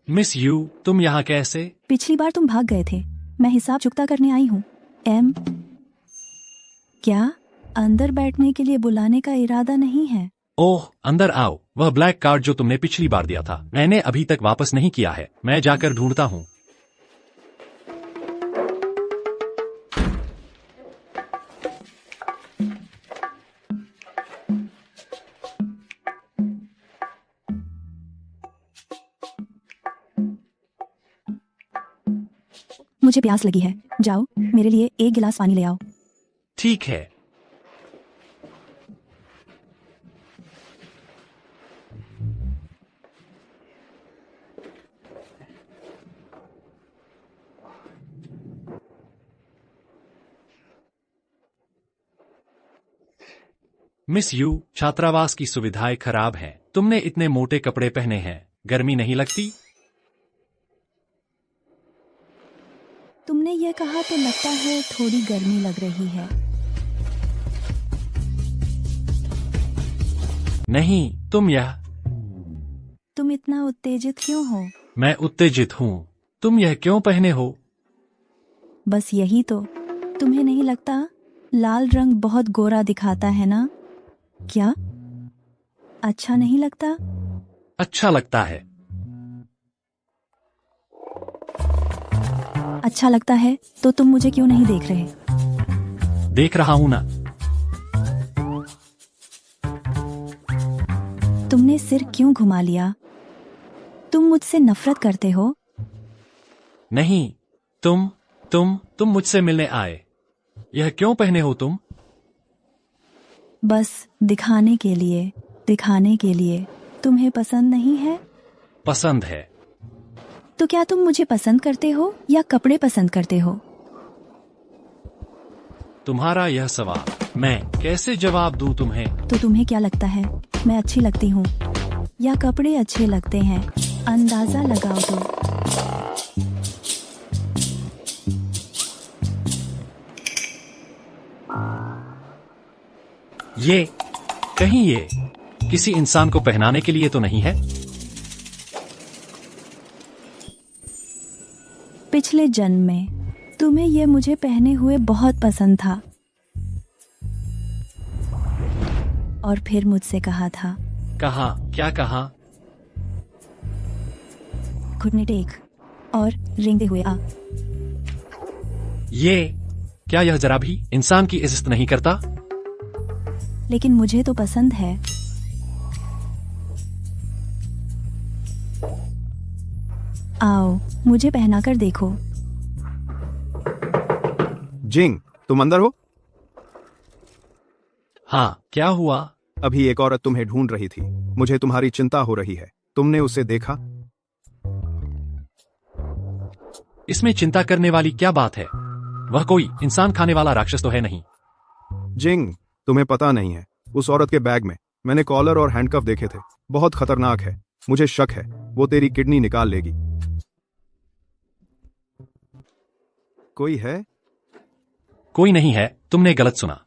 मिस यू, तुम यहाँ कैसे? पिछली बार तुम भाग गए थे, मैं हिसाब चुकता करने आई हूँ। क्या अंदर बैठने के लिए बुलाने का इरादा नहीं है? ओह, अंदर आओ। वह ब्लैक कार्ड जो तुमने पिछली बार दिया था, मैंने अभी तक वापस नहीं किया है। मैं जाकर ढूंढता हूँ। मुझे प्यास लगी है, जाओ मेरे लिए एक गिलास पानी ले आओ। ठीक है। मिस यू, छात्रावास की सुविधाएं खराब हैं। तुमने इतने मोटे कपड़े पहने हैं, गर्मी नहीं लगती? तुमने ये कहा तो लगता है थोड़ी गर्मी लग रही है। नहीं, तुम इतना उत्तेजित क्यों हो? मैं उत्तेजित हूँ। तुम यह क्यों पहने हो? बस यही तो। तुम्हें नहीं लगता लाल रंग बहुत गोरा दिखाता है ना? क्या अच्छा नहीं लगता? अच्छा लगता है। अच्छा लगता है तो तुम मुझे क्यों नहीं देख रहे? देख रहा हूं ना। तुमने सिर क्यों घुमा लिया? तुम मुझसे नफरत करते हो? नहीं, तुम मुझसे मिलने आए। यह क्यों पहने हो तुम? बस दिखाने के लिए। तुम्हें पसंद नहीं है? पसंद है। तो क्या तुम मुझे पसंद करते हो या कपड़े पसंद करते हो? तुम्हारा यह सवाल मैं कैसे जवाब दूं तुम्हें? तो तुम्हें क्या लगता है, मैं अच्छी लगती हूँ या कपड़े अच्छे लगते हैं? अंदाजा लगाओ तो। ये किसी इंसान को पहनाने के लिए तो नहीं है? पिछले जन्म में तुम्हें यह मुझे पहने हुए बहुत पसंद था और फिर मुझसे कहा था। कहा? क्या कहा? घुटने टेक और रेंगते हुए आ। क्या यह जरा भी इंसान की इज्जत नहीं करता? लेकिन मुझे तो पसंद है। आओ मुझे पहनाकर देखो। जिंग, तुम अंदर हो? हाँ, क्या हुआ? अभी एक औरत तुम्हें ढूंढ रही थी। मुझे तुम्हारी चिंता हो रही है। तुमने उसे देखा? इसमें चिंता करने वाली क्या बात है? वह कोई इंसान खाने वाला राक्षस तो है नहीं। जिंग, तुम्हें पता नहीं है, उस औरत के बैग में मैंने कॉलर और हैंडकफ देखे थे। बहुत खतरनाक है। मुझे शक है वो तेरी किडनी निकाल लेगी। कोई है? कोई नहीं है, तुमने गलत सुना।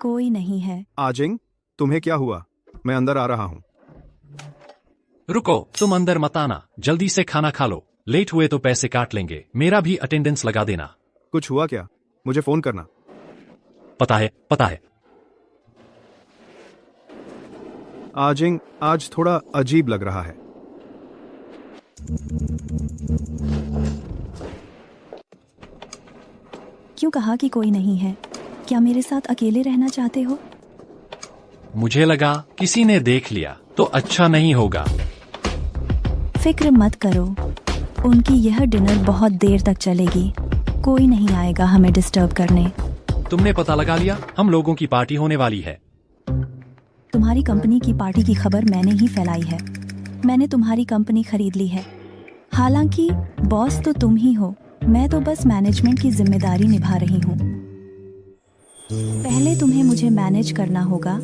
कोई नहीं है। आजिंग, तुम्हें क्या हुआ? मैं अंदर आ रहा हूँ। रुको, तुम अंदर मत आना, जल्दी से खाना खा लो। लेट हुए तो पैसे काट लेंगे। मेरा भी अटेंडेंस लगा देना। कुछ हुआ क्या? मुझे फोन करना। पता है, पता है। आजिंग, आज थोड़ा अजीब लग रहा है। क्यों कहा कि कोई नहीं है? क्या मेरे साथ अकेले रहना चाहते हो? मुझे लगा किसी ने देख लिया तो अच्छा नहीं होगा। फिक्र मत करो, उनकी यह डिनर बहुत देर तक चलेगी। कोई नहीं आएगा हमें डिस्टर्ब करने। तुमने पता लगा लिया? हम लोगों की पार्टी होने वाली है। तुम्हारी कंपनी की पार्टी की खबर मैंने ही फैलाई है। मैंने तुम्हारी कंपनी खरीद ली है। हालांकि बॉस तो तुम ही हो, मैं तो बस मैनेजमेंट की जिम्मेदारी निभा रही हूँ। पहले तुम्हें मुझे मैनेज करना होगा,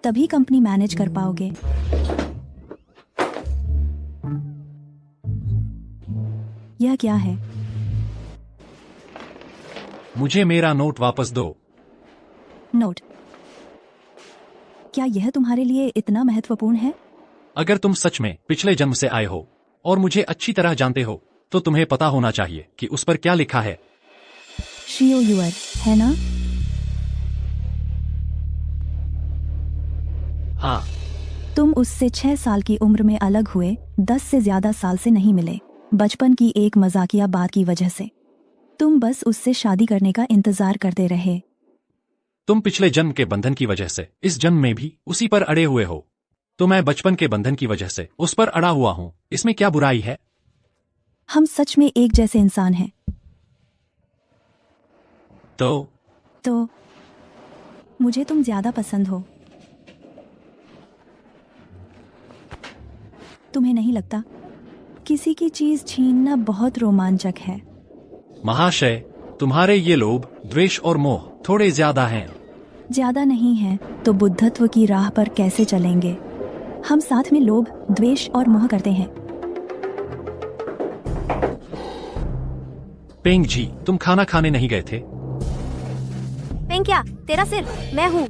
तभी कंपनी मैनेज कर पाओगे। यह क्या है? मुझे मेरा नोट वापस दो। नोट? क्या यह तुम्हारे लिए इतना महत्वपूर्ण है? अगर तुम सच में पिछले जन्म से आए हो और मुझे अच्छी तरह जानते हो तो तुम्हें पता होना चाहिए कि उस पर क्या लिखा है। शियो युअर, है ना? हाँ। तुम उससे 6 साल की उम्र में अलग हुए, 10 से ज्यादा साल से नहीं मिले, बचपन की एक मजाकिया बात की वजह से। तुम बस उससे शादी करने का इंतजार करते रहे। तुम पिछले जन्म के बंधन की वजह से इस जन्म में भी उसी पर अड़े हुए हो, तो मैं बचपन के बंधन की वजह से उस पर अड़ा हुआ हूँ। इसमें क्या बुराई है? हम सच में एक जैसे इंसान हैं। तो मुझे तुम ज्यादा पसंद हो। तुम्हें नहीं लगता किसी की चीज छीनना बहुत रोमांचक है? महाशय, तुम्हारे ये लोभ, द्वेष और मोह थोड़े ज्यादा हैं। ज्यादा नहीं है तो बुद्धत्व की राह पर कैसे चलेंगे? हम साथ में लोभ, द्वेष और मोह करते हैं। पेंग जी, तुम खाना खाने नहीं गए थे? पेंग क्या? तेरा सिर, मैं हूँ।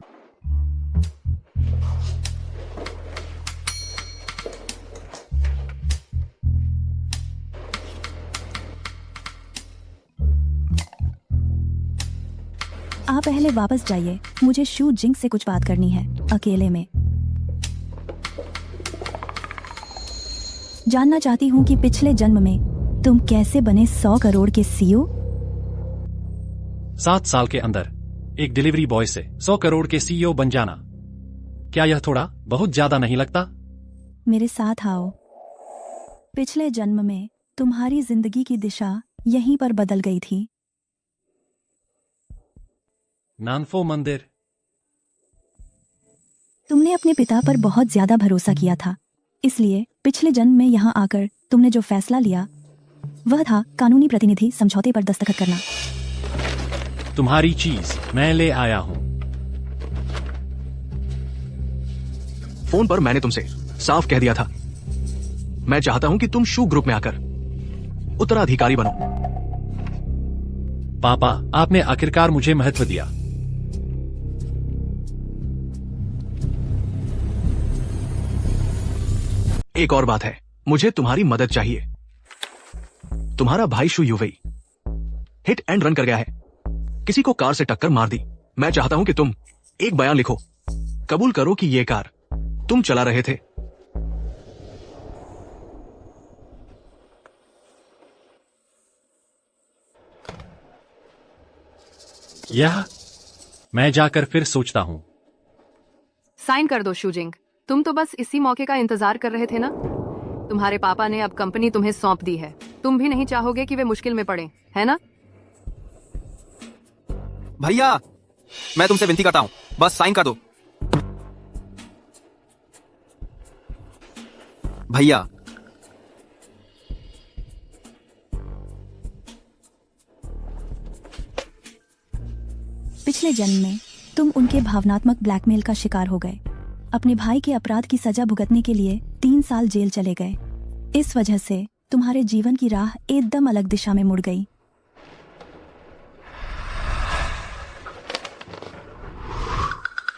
आप पहले वापस जाइए, मुझे शू जिंग से कुछ बात करनी है, अकेले में। जानना चाहती हूँ कि पिछले जन्म में तुम कैसे बने 100 करोड़ के सीईओ? 7 साल के अंदर एक डिलीवरी बॉय से 100 करोड़ के सीईओ बन जाना, क्या यह थोड़ा बहुत ज्यादा नहीं लगता? मेरे साथ आओ। पिछले जन्म में तुम्हारी जिंदगी की दिशा यहीं पर बदल गई थी। नानफो मंदिर। तुमने अपने पिता पर बहुत ज्यादा भरोसा किया था, इसलिए पिछले जन्म में यहाँ आकर तुमने जो फैसला लिया वह था कानूनी प्रतिनिधि समझौते पर दस्तखत करना। तुम्हारी चीज मैं ले आया हूँ। फोन पर मैंने तुमसे साफ कह दिया था, मैं चाहता हूं कि तुम शू ग्रुप में आकर उत्तराधिकारी बनो। पापा, आपने आखिरकार मुझे महत्व दिया। एक और बात है, मुझे तुम्हारी मदद चाहिए। तुम्हारा भाई शू युवेई हिट एंड रन कर गया है, किसी को कार से टक्कर मार दी। मैं चाहता हूं कि तुम एक बयान लिखो, कबूल करो कि यह कार तुम चला रहे थे। यह मैं जाकर फिर सोचता हूँ। साइन कर दो शूजिंग, तुम तो बस इसी मौके का इंतजार कर रहे थे ना। तुम्हारे पापा ने अब कंपनी तुम्हें सौंप दी है, तुम भी नहीं चाहोगे कि वे मुश्किल में पड़े, है ना? भैया, मैं तुमसे विनती करता हूँ, बस साइन कर दो। भैया, पिछले जन्म में तुम उनके भावनात्मक ब्लैकमेल का शिकार हो गए। अपने भाई के अपराध की सजा भुगतने के लिए 3 साल जेल चले गए। इस वजह से तुम्हारे जीवन की राह एकदम अलग दिशा में मुड़ गई।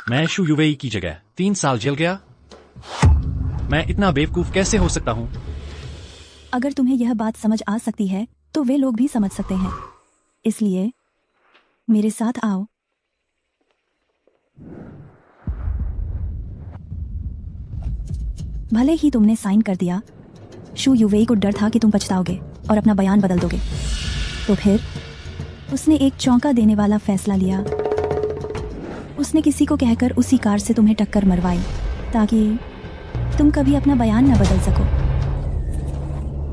मैं शू युवेई की जगह 3 साल जेल गया। मैं इतना बेवकूफ कैसे हो सकता हूँ? अगर तुम्हें यह बात समझ आ सकती है तो वे लोग भी समझ सकते हैं। इसलिए मेरे साथ आओ। भले ही तुमने साइन कर दिया, शू युवेई को डर था कि तुम पछताओगे और अपना बयान बदल दोगे। तो फिर उसने एक चौंका देने वाला फैसला लिया। उसने किसी को कहकर उसी कार से तुम्हें टक्कर मरवाई ताकि तुम कभी अपना बयान न बदल सको।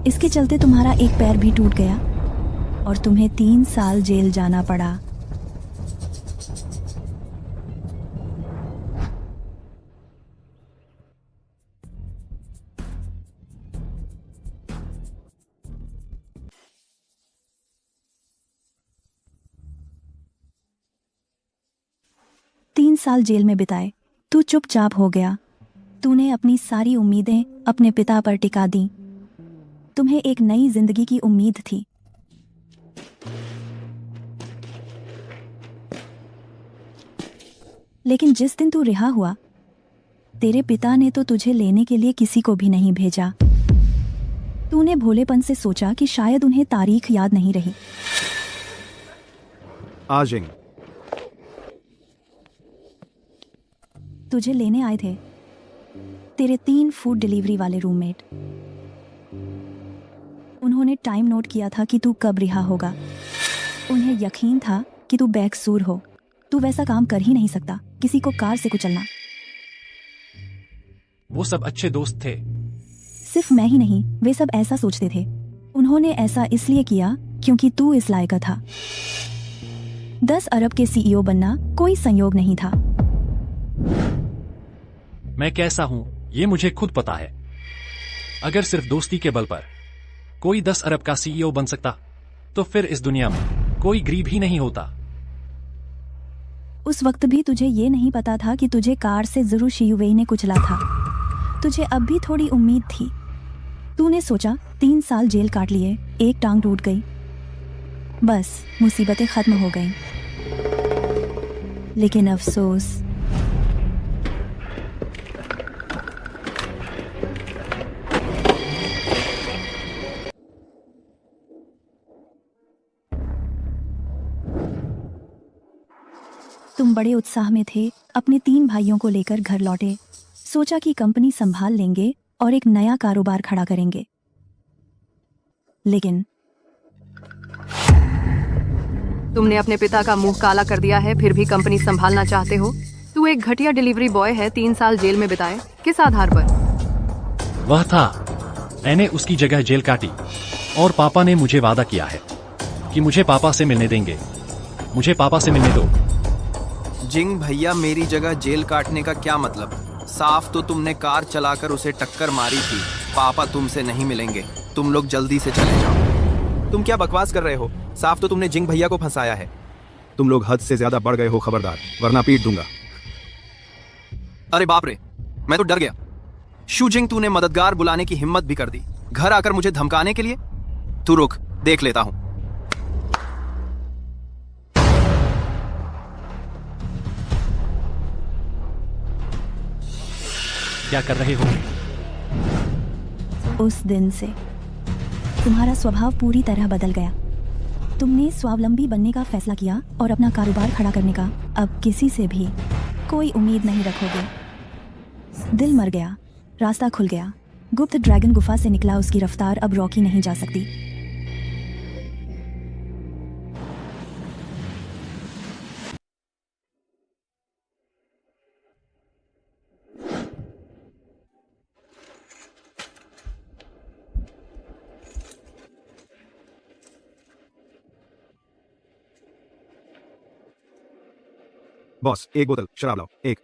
इसके चलते तुम्हारा एक पैर भी टूट गया और तुम्हें 3 साल जेल जाना पड़ा। तीन साल जेल में बिताए तू चुपचाप हो गया। तूने अपनी सारी उम्मीदें अपने पिता पर टिका दी। तुम्हें एक नई जिंदगी की उम्मीद थी। लेकिन जिस दिन तू रिहा हुआ, तेरे पिता ने तो तुझे लेने के लिए किसी को भी नहीं भेजा। तूने भोलेपन से सोचा कि शायद उन्हें तारीख याद नहीं रही। आजिंग, तुझे लेने आए थे तेरे 3 फूड डिलीवरी वाले रूममेट। उन्होंने टाइम नोट किया था कि तू कब रिहा होगा। उन्हें यकीन था कि तू बेकसूर हो। तू वैसा काम कर ही नहीं सकता, किसी को कार से कुचलना। वो सब अच्छे दोस्त थे। सिर्फ मैं ही नहीं, वे सब ऐसा सोचते थे। उन्होंने ऐसा इसलिए किया क्योंकि तू इस लायक था। 10 अरब के CEO बनना कोई संयोग नहीं था। मैं कैसा हूँ ये मुझे खुद पता है। अगर सिर्फ दोस्ती के बल पर कोई 10 अरब का CEO बन सकता तो फिर इस दुनिया में कोई गरीब ही नहीं होता। उस वक्त भी तुझे ये नहीं पता था कि तुझे कार से जरूर शियुवेई ने कुचला था। तुझे अब भी थोड़ी उम्मीद थी। तूने सोचा 3 साल जेल काट लिए, एक टांग टूट गई, बस मुसीबतें खत्म हो गईं। लेकिन अफसोस, तुम बड़े उत्साह में थे। अपने 3 भाइयों को लेकर घर लौटे। सोचा कि कंपनी संभाल लेंगे और एक नया कारोबार खड़ा करेंगे। लेकिन तुमने अपने पिता का मुंह काला कर दिया है, फिर भी कंपनी संभालना चाहते हो। तू एक घटिया डिलीवरी बॉय है। 3 साल जेल में बिताए, किस आधार पर? वह था, मैंने उसकी जगह जेल काटी और पापा ने मुझे वादा किया है कि मुझे पापा से मिलने देंगे। मुझे पापा से मिलने दो। जिंग भैया, मेरी जगह जेल काटने का क्या मतलब? साफ तो तुमने कार चलाकर उसे टक्कर मारी थी। पापा तुमसे नहीं मिलेंगे, तुम लोग जल्दी से चले जाओ। तुम क्या बकवास कर रहे हो? साफ तो तुमने जिंग भैया को फंसाया है। तुम लोग हद से ज्यादा बढ़ गए हो, खबरदार, वरना पीट दूंगा। अरे बाप रे, मैं तो डर गया। शू जिंग, तूने मददगार बुलाने की हिम्मत भी कर दी, घर आकर मुझे धमकाने के लिए। तू रुक, देख लेता हूं। क्या कर रहे हो? उस दिन से तुम्हारा स्वभाव पूरी तरह बदल गया। तुमने स्वावलंबी बनने का फैसला किया और अपना कारोबार खड़ा करने का। अब किसी से भी कोई उम्मीद नहीं रखोगे। दिल मर गया, रास्ता खुल गया। गुप्त ड्रैगन गुफा से निकला उसकी रफ्तार अब रोकी नहीं जा सकती। बॉस, एक बोतल शराब लाओ। एक।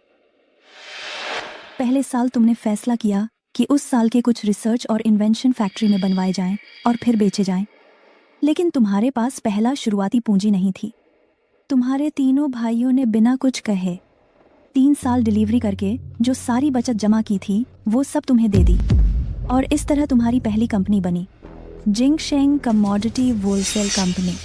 पहले साल तुमने फैसला किया कि उस साल के कुछ रिसर्च और इन्वेंशन फैक्ट्री में बनवाए जाएं और फिर बेचे जाएं। लेकिन तुम्हारे पास पहला शुरुआती पूंजी नहीं थी। तुम्हारे तीनों भाइयों ने बिना कुछ कहे 3 साल डिलीवरी करके जो सारी बचत जमा की थी वो सब तुम्हें दे दी और इस तरह तुम्हारी पहली कंपनी बनी, जिंगशेंग कमोडिटी होलसेल कंपनी।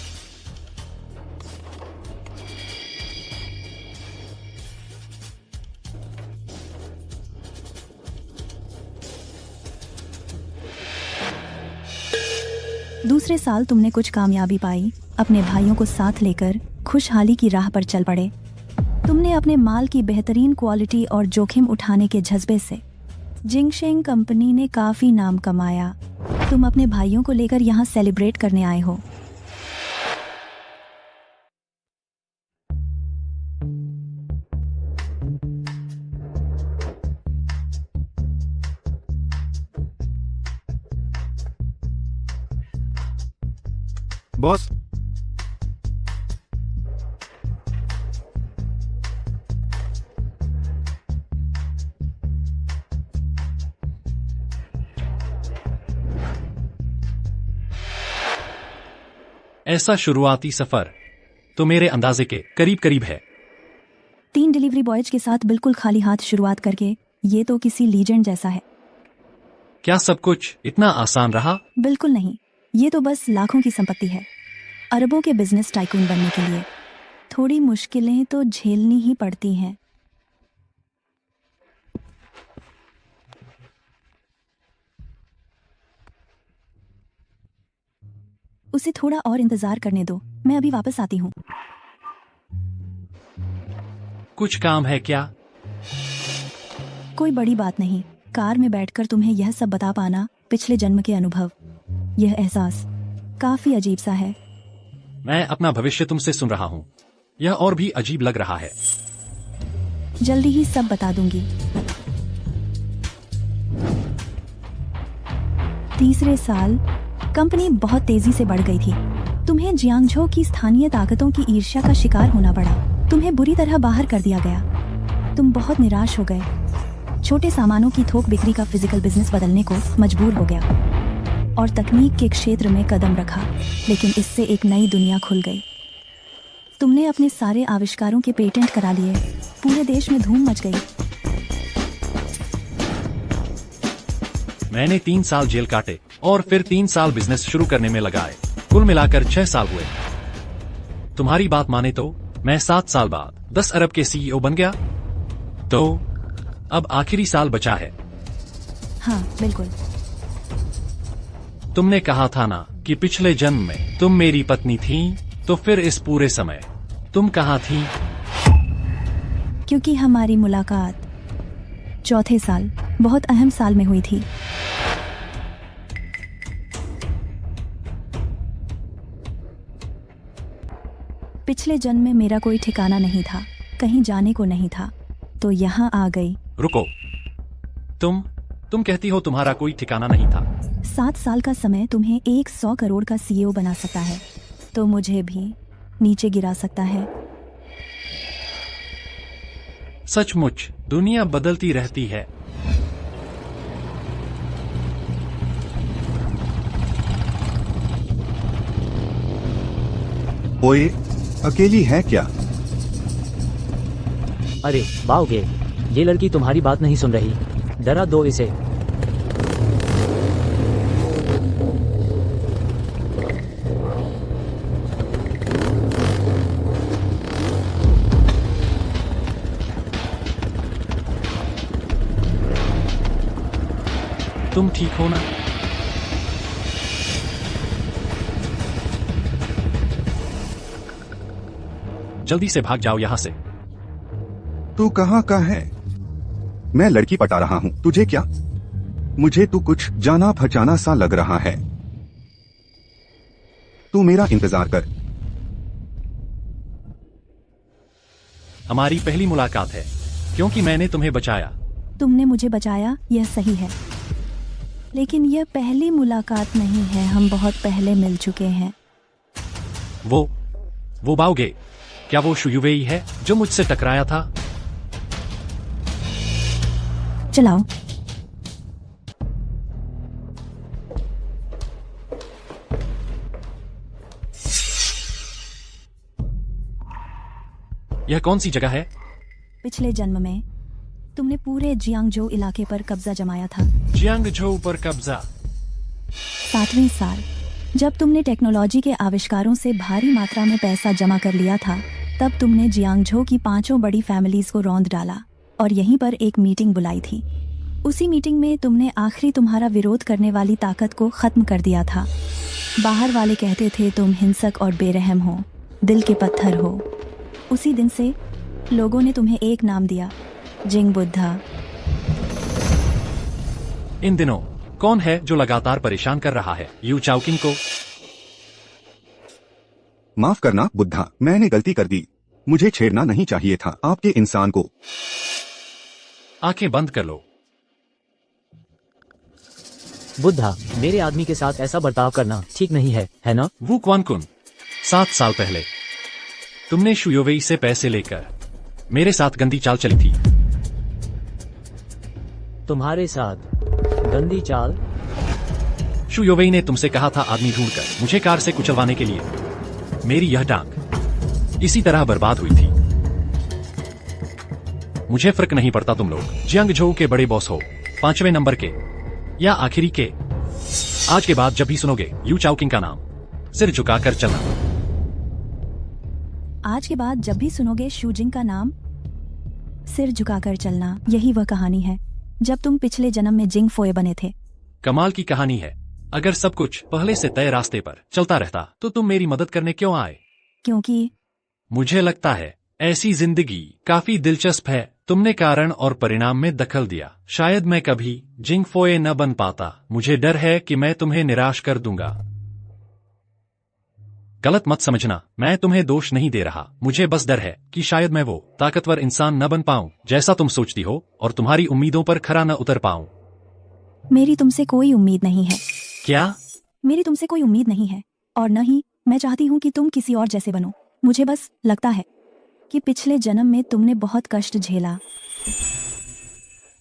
दूसरे साल तुमने कुछ कामयाबी पाई, अपने भाइयों को साथ लेकर खुशहाली की राह पर चल पड़े। तुमने अपने माल की बेहतरीन क्वालिटी और जोखिम उठाने के जज्बे से जिंगशेंग कंपनी ने काफी नाम कमाया। तुम अपने भाइयों को लेकर यहाँ सेलिब्रेट करने आए हो। बॉस, ऐसा शुरुआती सफर तो मेरे अंदाजे के करीब करीब है। 3 डिलीवरी बॉयज के साथ बिल्कुल खाली हाथ शुरुआत करके ये तो किसी लीजेंड जैसा है। क्या सब कुछ इतना आसान रहा? बिल्कुल नहीं, ये तो बस लाखों की संपत्ति है। अरबों के बिजनेस टाइकून बनने के लिए थोड़ी मुश्किलें तो झेलनी ही पड़ती हैं। उसे थोड़ा और इंतजार करने दो, मैं अभी वापस आती हूँ। कुछ काम है क्या? कोई बड़ी बात नहीं, कार में बैठकर तुम्हें यह सब बता पाना पिछले जन्म के अनुभव, यह एहसास काफी अजीब सा है। मैं अपना भविष्य तुमसे सुन रहा हूँ, यह और भी अजीब लग रहा है। जल्दी ही सब बता दूंगी। तीसरे साल कंपनी बहुत तेजी से बढ़ गई थी। तुम्हें जियांगझो की स्थानीय ताकतों की ईर्ष्या का शिकार होना पड़ा। तुम्हें बुरी तरह बाहर कर दिया गया। तुम बहुत निराश हो गए। छोटे सामानों की थोक बिक्री का फिजिकल बिजनेस बदलने को मजबूर हो गया और तकनीक के क्षेत्र में कदम रखा, लेकिन इससे एक नई दुनिया खुल गई। तुमने अपने सारे आविष्कारों के पेटेंट करा लिए। पूरे देश में धूम मच गई। मैंने 3 साल जेल काटे और फिर 3 साल बिजनेस शुरू करने में लगाए। कुल मिलाकर 6 साल हुए। तुम्हारी बात माने तो मैं 7 साल बाद 10 अरब के CEO बन गया। तो अब आखिरी साल बचा है। हाँ बिल्कुल। तुमने कहा था ना कि पिछले जन्म में तुम मेरी पत्नी थी, तो फिर इस पूरे समय तुम कहाँ थी? क्योंकि हमारी मुलाकात चौथे साल, बहुत अहम साल में हुई थी। पिछले जन्म में मेरा कोई ठिकाना नहीं था, कहीं जाने को नहीं था, तो यहाँ आ गई। रुको, तुम कहती हो तुम्हारा कोई ठिकाना नहीं था। 7 साल का समय तुम्हें 100 करोड़ का CEO बना सकता है, तो मुझे भी नीचे गिरा सकता है। सचमुच दुनिया बदलती रहती है। ओए, अकेली है क्या? अरे बाओगे, ये लड़की तुम्हारी बात नहीं सुन रही, डरा दो इसे। तुम ठीक हो ना? जल्दी से भाग जाओ यहाँ से। तू कहाँ का है? मैं लड़की पटा रहा हूँ, तुझे क्या? मुझे तू कुछ जाना पहचाना सा लग रहा है। तू मेरा इंतजार कर। हमारी पहली मुलाकात है, क्योंकि मैंने तुम्हें बचाया। तुमने मुझे बचाया, यह सही है, लेकिन यह पहली मुलाकात नहीं है, हम बहुत पहले मिल चुके हैं। वो बाओगे, क्या वो शुयुवेई है जो मुझसे टकराया था? चलाओ। यह कौन सी जगह है? पिछले जन्म में तुमने पूरे जियांगजो इलाके पर कब्जा जमाया था। जियांगजो पर कब्जा? 7वें साल जब तुमने टेक्नोलॉजी के आविष्कारों से भारी मात्रा में पैसा जमा कर लिया था, तब तुमने जियांगजो की 5 बड़ी फैमिलीज को रौंद डाला और यहीं पर एक मीटिंग बुलाई थी। उसी मीटिंग में तुमने आखिरी तुम्हारा विरोध करने वाली ताकत को खत्म कर दिया था। बाहर वाले कहते थे तुम हिंसक और बेरहम हो, दिल के पत्थर हो। उसी दिन से लोगों ने तुम्हें एक नाम दिया, जिंग बुद्धा। इन दिनों कौन है जो लगातार परेशान कर रहा है यू चाओकिंग को? माफ करना बुद्धा, मैंने गलती कर दी। मुझे छेड़ना नहीं चाहिए था आपके इंसान को। आंखें बंद कर लो। बुद्धा, मेरे आदमी के साथ ऐसा बर्ताव करना ठीक नहीं है ना? वू क्वानकुन, 7 साल पहले तुमने शुयोवेई से पैसे लेकर मेरे साथ गंदी चाल चली थी। तुम्हारे साथ गंदी चाल? शुयोवेई ने तुमसे कहा था आदमी ढूंढकर मुझे कार से कुचलवाने के लिए। मेरी यह टांग इसी तरह बर्बाद हुई थी। मुझे फर्क नहीं पड़ता तुम लोग जियांगजो के बड़े बॉस हो, 5वें नंबर के या आखिरी के। आज के बाद जब भी सुनोगे यू चाओकिंग का नाम, सिर झुकाकर चलना। आज के बाद जब भी सुनोगे शूजिंग का नाम, सिर झुकाकर चलना। यही वह कहानी है जब तुम पिछले जन्म में जिंग फोए बने थे। कमाल की कहानी है। अगर सब कुछ पहले से तय रास्ते पर चलता रहता तो तुम मेरी मदद करने क्यों आए? क्योंकि मुझे लगता है ऐसी जिंदगी काफी दिलचस्प है। तुमने कारण और परिणाम में दखल दिया। शायद मैं कभी जिंग फोए न बन पाता। मुझे डर है कि मैं तुम्हें निराश कर दूंगा। गलत मत समझना, मैं तुम्हें दोष नहीं दे रहा। मुझे बस डर है कि शायद मैं वो ताकतवर इंसान न बन पाऊं जैसा तुम सोचती हो और तुम्हारी उम्मीदों पर खरा न उतर पाऊं। मेरी तुमसे कोई उम्मीद नहीं है। क्या? मेरी तुमसे कोई उम्मीद नहीं है और न ही मैं चाहती हूँ कि तुम किसी और जैसे बनो। मुझे बस लगता है कि पिछले जन्म में तुमने बहुत कष्ट झेला।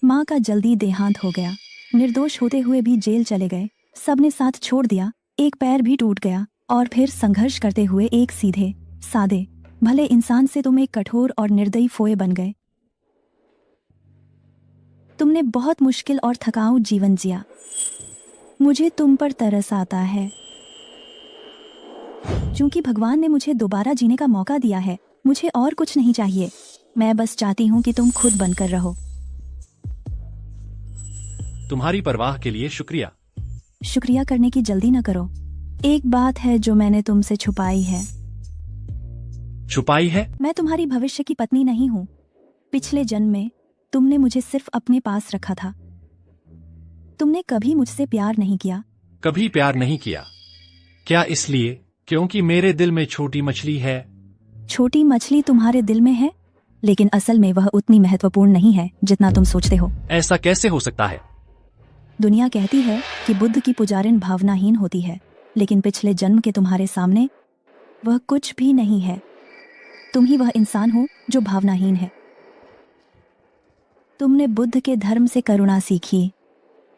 माँ का जल्दी देहांत हो गया, निर्दोष होते हुए भी जेल चले गए, सबने साथ छोड़ दिया, एक पैर भी टूट गया और फिर संघर्ष करते हुए एक सीधे सादे भले इंसान से तुम एक कठोर और निर्दयी फोए बन गए। तुमने बहुत मुश्किल और थकाऊ जीवन जिया। मुझे तुम पर तरस आता है। क्योंकि भगवान ने मुझे दोबारा जीने का मौका दिया है, मुझे और कुछ नहीं चाहिए। मैं बस चाहती हूँ कि तुम खुद बनकर रहो। तुम्हारी परवाह के लिए शुक्रिया। शुक्रिया करने की जल्दी न करो। एक बात है जो मैंने तुमसे छुपाई है। छुपाई है? मैं तुम्हारी भविष्य की पत्नी नहीं हूँ। पिछले जन्म में तुमने मुझे सिर्फ अपने पास रखा था। तुमने कभी मुझसे प्यार नहीं किया। कभी प्यार नहीं किया? क्या इसलिए क्योंकि मेरे दिल में छोटी मछली है? छोटी मछली तुम्हारे दिल में है, लेकिन असल में वह उतनी महत्वपूर्ण नहीं है जितना तुम सोचते हो। ऐसा कैसे हो सकता है? दुनिया कहती है कि बुद्ध की पुजारिन भावनाहीन होती है, लेकिन पिछले जन्म के तुम्हारे सामने वह कुछ भी नहीं है। तुम ही वह इंसान हो जो भावनाहीन है। तुमने बुद्ध के धर्म से करुणा सीखी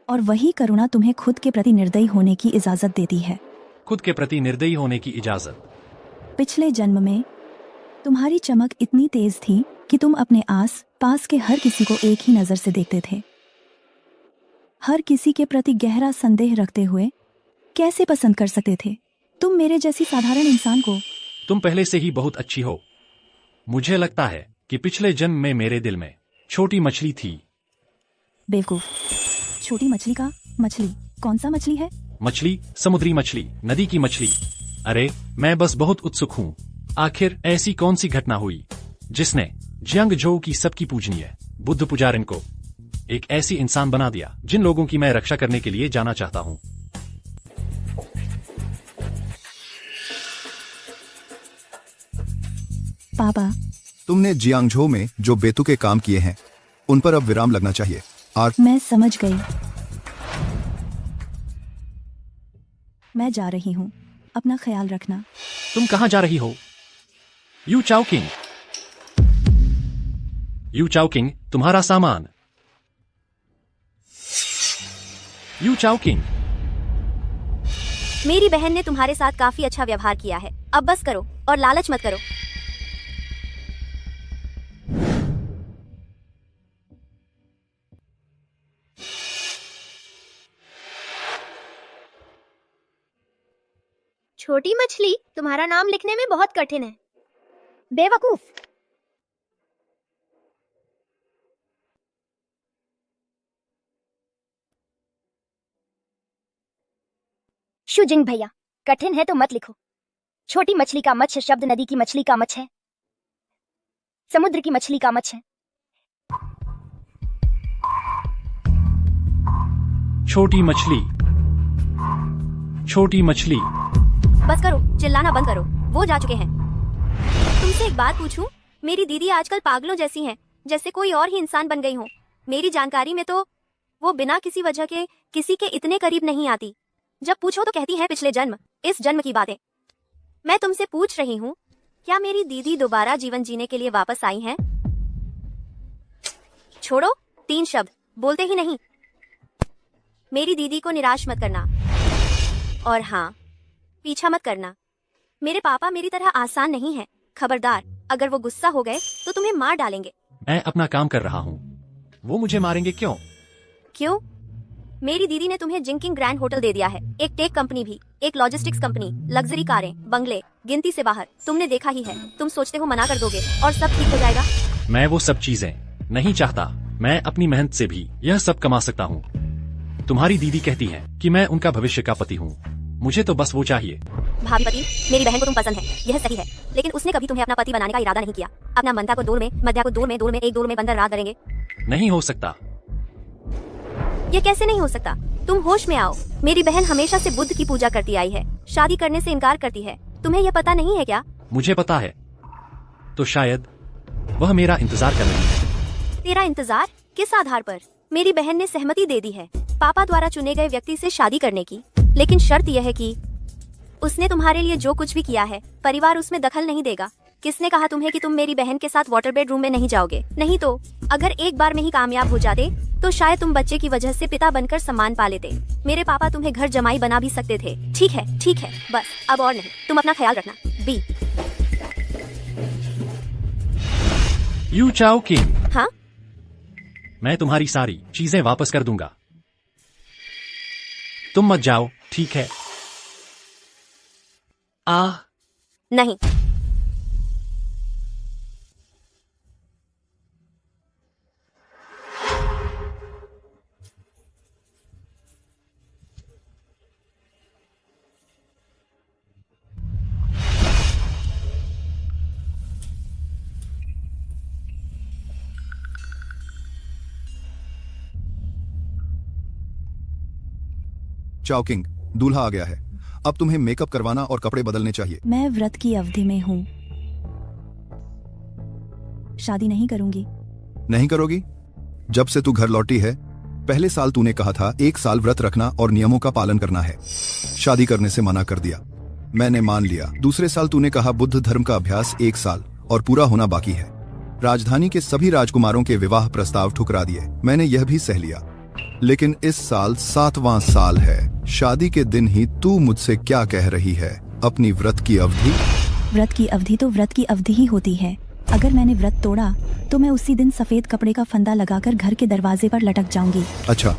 और वही करुणा तुम्हें खुद के प्रति निर्दयी होने की इजाजत देती है। खुद के प्रति निर्दयी होने की इजाजत? पिछले जन्म में तुम्हारी चमक इतनी तेज थी कि तुम अपने आस पास के हर किसी को एक ही नजर से देखते थे। हर किसी के प्रति गहरा संदेह रखते हुए कैसे पसंद कर सकते थे तुम मेरे जैसी साधारण इंसान को? तुम पहले से ही बहुत अच्छी हो। मुझे लगता है कि पिछले जन्म में मेरे दिल में छोटी मछली थी। बेवकूफ, छोटी मछली का मछली? कौन सा मछली है? मछली, समुद्री मछली, नदी की मछली। अरे मैं बस बहुत उत्सुक हूँ। आखिर ऐसी कौन सी घटना हुई जिसने जियांगजो की सबकी पूजनीय बुद्ध पुजारिन को एक ऐसी इंसान बना दिया जिन लोगों की मैं रक्षा करने के लिए जाना चाहता हूँ? पापा, तुमने जियांगजो में जो बेतुके काम किए हैं उन पर अब विराम लगना चाहिए। मैं समझ गई। मैं जा रही हूँ, अपना ख्याल रखना। तुम कहाँ जा रही हो? यू चाओकिंग, यू चाओकिंग, तुम्हारा सामान। यू चाओकिंग, मेरी बहन ने तुम्हारे साथ काफी अच्छा व्यवहार किया है। अब बस करो और लालच मत करो। छोटी मछली, तुम्हारा नाम लिखने में बहुत कठिन है। बेवकूफ। शुजिंग भैया, कठिन है तो मत लिखो। छोटी मछली का मच्छ शब्द नदी की मछली का मच्छ है, समुद्र की मछली का मच्छ है। छोटी मछली, छोटी मछली। बस करो, चिल्लाना बंद करो, वो जा चुके हैं। तुमसे एक बात पूछूं? मेरी दीदी आजकल पागलों जैसी हैं, जैसे कोई और ही इंसान बन गई हो। मेरी जानकारी में तो वो बिना किसी वजह के किसी के इतने करीब नहीं आती। जब पूछो तो कहती है पिछले जन्म, इस जन्म की बातें। मैं तुमसे पूछ रही हूँ, क्या मेरी दीदी दोबारा जीवन जीने के लिए वापस आई हैं? छोड़ो, 3 शब्द बोलते ही नहीं। मेरी दीदी को निराश मत करना, और हाँ, पीछा मत करना। मेरे पापा मेरी तरह आसान नहीं है। खबरदार, अगर वो गुस्सा हो गए तो तुम्हें मार डालेंगे। मैं अपना काम कर रहा हूँ, वो मुझे मारेंगे क्यों? क्यों? मेरी दीदी ने तुम्हें जिंकिंग ग्रैंड होटल दे दिया है, एक टेक कंपनी भी, एक लॉजिस्टिक्स कंपनी, लग्जरी कारें, बंगले, गिनती से बाहर। तुमने देखा ही है। तुम सोचते हो मना कर दोगे और सब ठीक हो जाएगा? मैं वो सब चीजें नहीं चाहता। मैं अपनी मेहनत से भी यह सब कमा सकता हूँ। तुम्हारी दीदी कहती है कि मैं उनका भविष्य का पति हूँ। मुझे तो बस वो चाहिए। भाभी पति, मेरी बहन को तुम पसंद है, यह सही है, लेकिन उसने कभी तुम्हें अपना पति बनाने का इरादा नहीं किया। अपना मंथा को दौड़ में, मध्या को दौड़ में, एक दौड़ में बंदर रात करेंगे। नहीं हो सकता। ये कैसे नहीं हो सकता? तुम होश में आओ। मेरी बहन हमेशा से बुद्ध की पूजा करती आई है, शादी करने से इनकार करती है। तुम्हें यह पता नहीं है क्या? मुझे पता है, तो शायद वह मेरा इंतजार कर रही है। तेरा इंतजार? किस आधार पर? मेरी बहन ने सहमति दे दी है पापा द्वारा चुने गए व्यक्ति से शादी करने की, लेकिन शर्त यह है कि उसने तुम्हारे लिए जो कुछ भी किया है, परिवार उसमें दखल नहीं देगा। किसने कहा तुम्हें कि तुम मेरी बहन के साथ वाटर बेडरूम में नहीं जाओगे? नहीं तो अगर एक बार में ही कामयाब हो जाते तो शायद तुम बच्चे की वजह से पिता बनकर सम्मान पा लेते। मेरे पापा तुम्हें घर जमाई बना भी सकते थे। ठीक है, बस अब और नहीं। तुम अपना ख्याल रखना। बी। यू चाओ किंग। हाँ? मैं तुम्हारी सारी चीजें वापस कर दूंगा। तुम मत जाओ, ठीक है? नहीं। चाओकिंग, दूल्हा आ गया है। अब तुम्हें मेकअप करवाना और कपड़े बदलने चाहिए। मैं व्रत की अवधि में हूँ, शादी नहीं करूंगी। नहीं करोगी? जब से तू घर लौटी है, पहले साल तूने कहा था 1 साल व्रत रखना और नियमों का पालन करना है। शादी करने से मना कर दिया, मैंने मान लिया। दूसरे साल तूने कहा बुद्ध धर्म का अभ्यास 1 साल और पूरा होना बाकी है। राजधानी के सभी राजकुमारों के विवाह प्रस्ताव ठुकरा दिए, मैंने यह भी सह लिया। लेकिन इस साल 7वां साल है, शादी के दिन ही तू मुझसे क्या कह रही है? अपनी व्रत की अवधि? व्रत की अवधि तो व्रत की अवधि ही होती है। अगर मैंने व्रत तोड़ा तो मैं उसी दिन सफेद कपड़े का फंदा लगाकर घर के दरवाजे पर लटक जाऊंगी। अच्छा,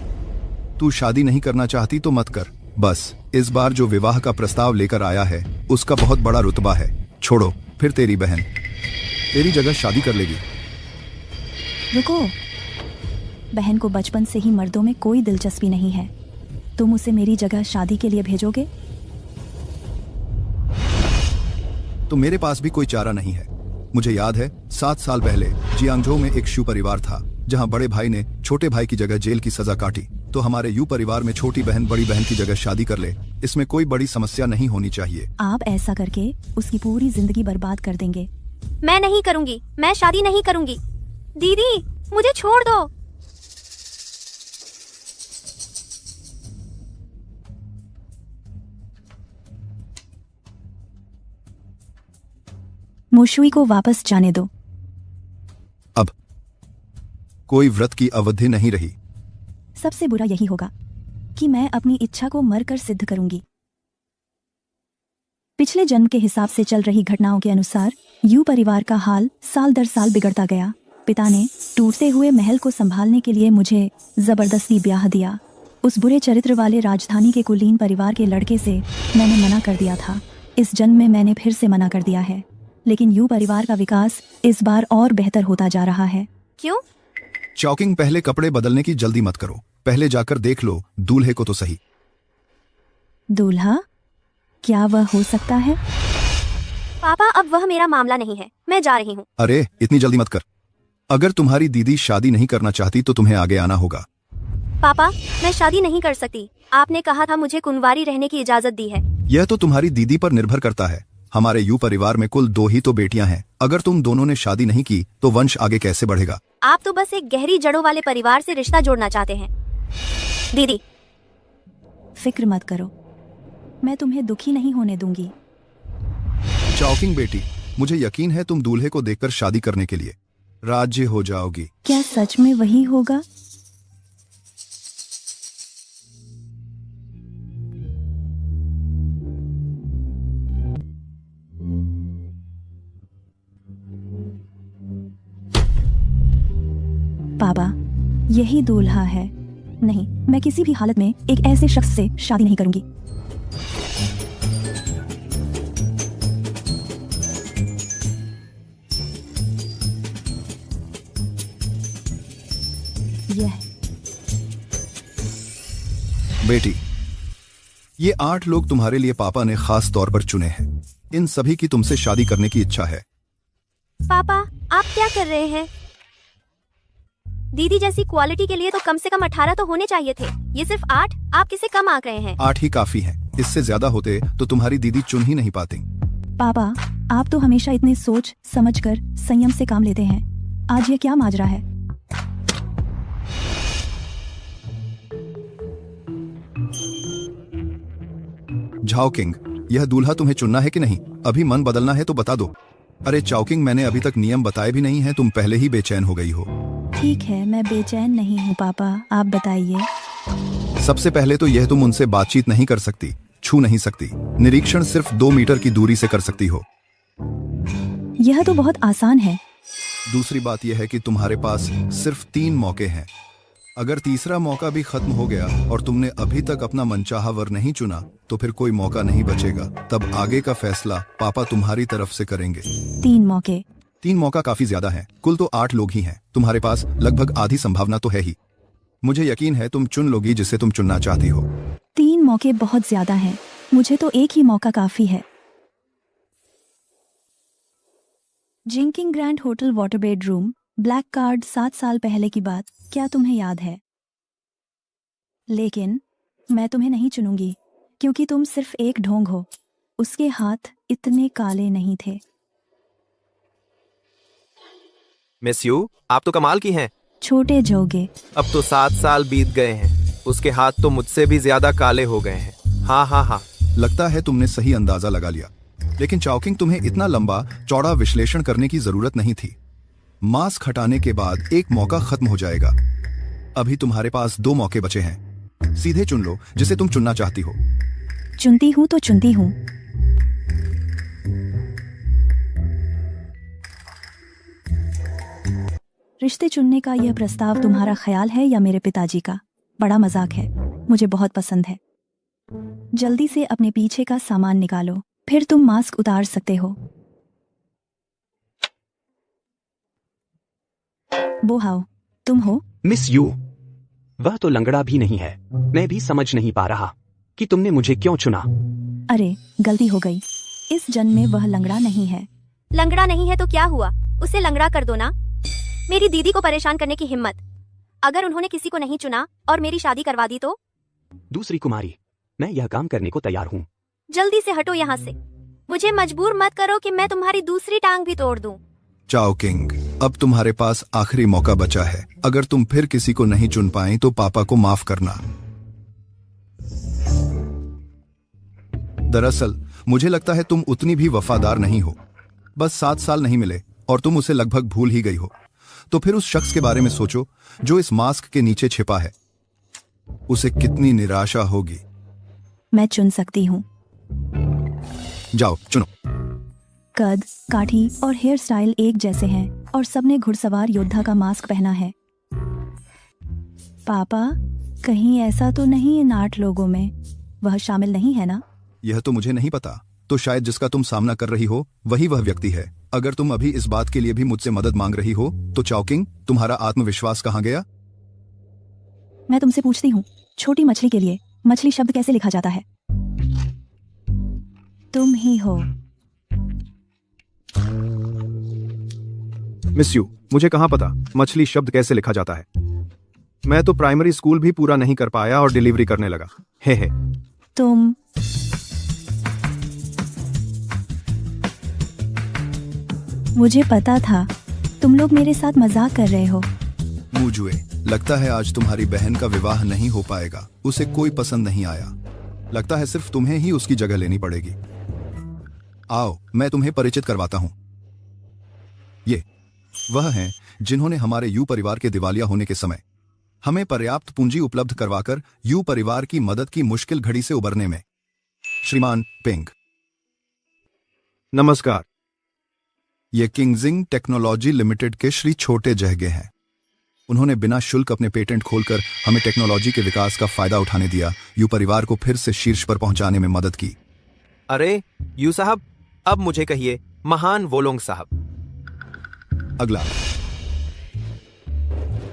तू शादी नहीं करना चाहती तो मत कर। बस इस बार जो विवाह का प्रस्ताव लेकर आया है उसका बहुत बड़ा रुतबा है। छोड़ो, फिर तेरी बहन तेरी जगह शादी कर लेगी। रुको, बहन को बचपन से ही मर्दों में कोई दिलचस्पी नहीं है। तुम उसे मेरी जगह शादी के लिए भेजोगे? तो मेरे पास भी कोई चारा नहीं है। मुझे याद है 7 साल पहले जियांगझो में एक शू परिवार था, जहां बड़े भाई ने छोटे भाई की जगह जेल की सजा काटी। तो हमारे यू परिवार में छोटी बहन बड़ी बहन की जगह शादी कर ले, इसमें कोई बड़ी समस्या नहीं होनी चाहिए। आप ऐसा करके उसकी पूरी जिंदगी बर्बाद कर देंगे। मैं नहीं करूंगी, मैं शादी नहीं करूंगी। दीदी, मुझे छोड़ दो। मोशुई को वापस जाने दो। अब कोई व्रत की अवधि नहीं रही। सबसे बुरा यही होगा कि मैं अपनी इच्छा को मरकर सिद्ध करूंगी। पिछले जन्म के हिसाब से चल रही घटनाओं के अनुसार यू परिवार का हाल साल दर साल बिगड़ता गया। पिता ने टूटते हुए महल को संभालने के लिए मुझे जबरदस्ती ब्याह दिया। उस बुरे चरित्र वाले राजधानी के कुलीन परिवार के लड़के से मैंने मना कर दिया था। इस जन्म में मैंने फिर से मना कर दिया है, लेकिन यू परिवार का विकास इस बार और बेहतर होता जा रहा है। क्यों? चॉकिंग, पहले कपड़े बदलने की जल्दी मत करो, पहले जाकर देख लो दूल्हे को तो सही। दूल्हा? क्या वह हो सकता है? पापा, अब वह मेरा मामला नहीं है, मैं जा रही हूँ। अरे इतनी जल्दी मत कर। अगर तुम्हारी दीदी शादी नहीं करना चाहती तो तुम्हें आगे आना होगा। पापा, मैं शादी नहीं कर सकती। आपने कहा था मुझे कुंवारी रहने की इजाजत दी है। यह तो तुम्हारी दीदी पर निर्भर करता है। हमारे यू परिवार में कुल 2 ही तो बेटियां हैं। अगर तुम दोनों ने शादी नहीं की तो वंश आगे कैसे बढ़ेगा? आप तो बस एक गहरी जड़ों वाले परिवार से रिश्ता जोड़ना चाहते हैं। दीदी, फिक्र मत करो, मैं तुम्हें दुखी नहीं होने दूंगी। चॉकिंग बेटी, मुझे यकीन है तुम दूल्हे को देखकर शादी करने के लिए राज्य हो जाओगी। क्या सच में वही होगा? पापा, यही दूल्हा है। नहीं, मैं किसी भी हालत में एक ऐसे शख्स से शादी नहीं करूंगी। बेटी, ये 8 लोग तुम्हारे लिए पापा ने खास तौर पर चुने हैं। इन सभी की तुमसे शादी करने की इच्छा है। पापा, आप क्या कर रहे हैं? दीदी जैसी क्वालिटी के लिए तो कम से कम 18 तो होने चाहिए थे। ये सिर्फ 8? आप किसे कम आंक रहे हैं? 8 ही काफी हैं। इससे ज्यादा होते तो तुम्हारी दीदी चुन ही नहीं पाती। पापा, आप तो हमेशा इतने सोच समझकर संयम से काम लेते हैं। आज ये क्या माजरा है? झाओकिंग, यह दूल्हा तुम्हें चुनना है कि नहीं? अभी मन बदलना है तो बता दो। अरे चाओकिंग, मैंने अभी तक नियम बताए भी नहीं हैं, तुम पहले ही बेचैन हो गई हो। ठीक है, मैं बेचैन नहीं हूँ पापा, आप बताइए। सबसे पहले तो यह तुम उनसे बातचीत नहीं कर सकती, छू नहीं सकती, निरीक्षण सिर्फ 2 मीटर की दूरी से कर सकती हो। यह तो बहुत आसान है। दूसरी बात यह है कि तुम्हारे पास सिर्फ 3 मौके हैं। अगर तीसरा मौका भी खत्म हो गया और तुमने अभी तक अपना मनचाहा वर नहीं चुना तो फिर कोई मौका नहीं बचेगा। तब आगे का फैसला पापा तुम्हारी तरफ से करेंगे। 3 मौके? 3 मौका काफी ज्यादा है। कुल तो 8 लोग ही हैं। तुम्हारे पास लगभग आधी संभावना तो है ही। मुझे यकीन है तुम चुन लोगी जिसे तुम चुनना चाहती हो। 3 मौके बहुत ज्यादा हैं। मुझे तो एक ही मौका काफी है। Jing King grand hotel water bedroom, black card, 7 साल पहले की बात, क्या तुम्हें याद है? लेकिन मैं तुम्हें नहीं चुनूंगी क्योंकि तुम सिर्फ एक ढोंग हो। उसके हाथ इतने काले नहीं थे। मिस यू, आप तो कमाल की हैं। छोटे जोगे। अब तो 7 साल बीत गए हैं। उसके हाथ तो मुझसे भी ज्यादा काले हो गए हैं। हाँ। लगता है तुमने सही अंदाजा लगा लिया। लेकिन चाओकिंग, तुम्हें इतना लंबा चौड़ा विश्लेषण करने की जरूरत नहीं थी। मास्क हटाने के बाद एक मौका खत्म हो जाएगा। अभी तुम्हारे पास 2 मौके बचे हैं। सीधे चुन लो जिसे तुम चुनना चाहती हो। चुनती हूँ तो चुनती हूँ। रिश्ते चुनने का यह प्रस्ताव तुम्हारा ख्याल है या मेरे पिताजी का? बड़ा मजाक है, मुझे बहुत पसंद है। जल्दी से अपने पीछे का सामान निकालो, फिर तुम मास्क उतार सकते हो। वो हाउ, तुम हो? मिस यू, वह तो लंगड़ा भी नहीं है। मैं भी समझ नहीं पा रहा कि तुमने मुझे क्यों चुना। अरे गलती हो गई। इस जन्म में वह लंगड़ा नहीं है। लंगड़ा नहीं है तो क्या हुआ? उसे लंगड़ा कर दो ना। मेरी दीदी को परेशान करने की हिम्मत। अगर उन्होंने किसी को नहीं चुना और मेरी शादी करवा दी तो? दूसरी कुमारी, मैं यह काम करने को तैयार हूँ। जल्दी से हटो यहाँ से। मुझे मजबूर मत करो कि मैं तुम्हारी दूसरी टांग भी तोड़ दूं। चाओकिंग, अब तुम्हारे पास आखिरी मौका बचा है। अगर तुम फिर किसी को नहीं चुन पाए तो पापा को माफ करना। दरअसल मुझे लगता है तुम उतनी भी वफादार नहीं हो। बस 7 साल नहीं मिले और तुम उसे लगभग भूल ही गई हो। तो फिर उस शख्स के बारे में सोचो जो इस मास्क के नीचे छिपा है। उसे कितनी निराशा होगी। मैं चुन सकती हूँ। जाओ चुनो। कद, काठी और हेयर स्टाइल एक जैसे हैं और सबने घुड़सवार योद्धा का मास्क पहना है। पापा, कहीं ऐसा तो नहीं इन 8 लोगों में वह शामिल नहीं है ना? यह तो मुझे नहीं पता। तो शायद जिसका तुम सामना कर रही हो वही वह व्यक्ति है। अगर तुम अभी इस बात के लिए भी मुझसे मदद मांग रही हो तो चॉकिंग, तुम्हारा आत्मविश्वास कहाँ गया? मैं तुमसे पूछती हूँ, छोटी मछली के लिए मछली शब्द कैसे लिखा जाता है? तुम ही हो। मिस यू, मुझे कहाँ पता मछली शब्द कैसे लिखा जाता है। मैं तो प्राइमरी स्कूल भी पूरा नहीं कर पाया और डिलीवरी करने लगा। हे। तुम मुझे पता था तुम लोग मेरे साथ मजाक कर रहे हो। मुझे लगता है आज तुम्हारी बहन का विवाह नहीं हो पाएगा। उसे कोई पसंद नहीं आया। लगता है सिर्फ तुम्हें ही उसकी जगह लेनी पड़ेगी। आओ मैं तुम्हें परिचित करवाता हूं। ये वह हैं जिन्होंने हमारे यू परिवार के दिवालिया होने के समय हमें पर्याप्त पूंजी उपलब्ध करवाकर यू परिवार की मदद की मुश्किल घड़ी से उबरने में। श्रीमान पिंग। नमस्कार। ये किंगजिंग टेक्नोलॉजी लिमिटेड के श्री छोटे जहगे हैं। उन्होंने बिना शुल्क अपने पेटेंट खोलकर हमें टेक्नोलॉजी के विकास का फायदा उठाने दिया, यू परिवार को फिर से शीर्ष पर पहुंचाने में मदद की। अरे यू साहब, अब मुझे कहिए महान वोलोंग साहब। अगला।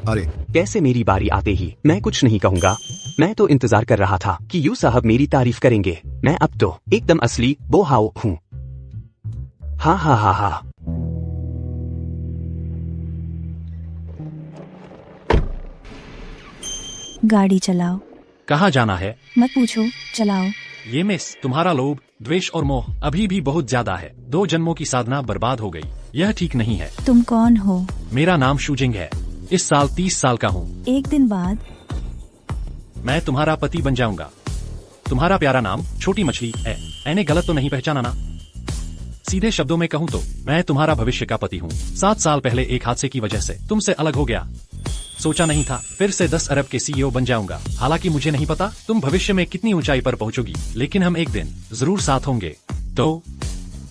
अरे कैसे मेरी बारी आते ही मैं कुछ नहीं कहूंगा। मैं तो इंतजार कर रहा था कि यू साहब मेरी तारीफ करेंगे। मैं अब तो एकदम असली बोहाओ हूँ। हा हा हा हा। गाड़ी चलाओ। कहाँ जाना है? मत पूछो, चलाओ। ये मिस, तुम्हारा लोभ, द्वेष और मोह अभी भी बहुत ज्यादा है। 2 जन्मों की साधना बर्बाद हो गई। यह ठीक नहीं है। तुम कौन हो? मेरा नाम शूजिंग है। इस साल 30 साल का हूँ। एक दिन बाद मैं तुम्हारा पति बन जाऊंगा। तुम्हारा प्यारा नाम छोटी मछली है। मैंने गलत तो नहीं पहचाना ना? सीधे शब्दों में कहूँ तो मैं तुम्हारा भविष्य का पति हूँ। 7 साल पहले एक हादसे की वजह से तुमसे अलग हो गया। सोचा नहीं था फिर से 10 अरब के सीईओ बन जाऊंगा। हालांकि मुझे नहीं पता तुम भविष्य में कितनी ऊंचाई पर पहुंचोगी, लेकिन हम एक दिन जरूर साथ होंगे। तो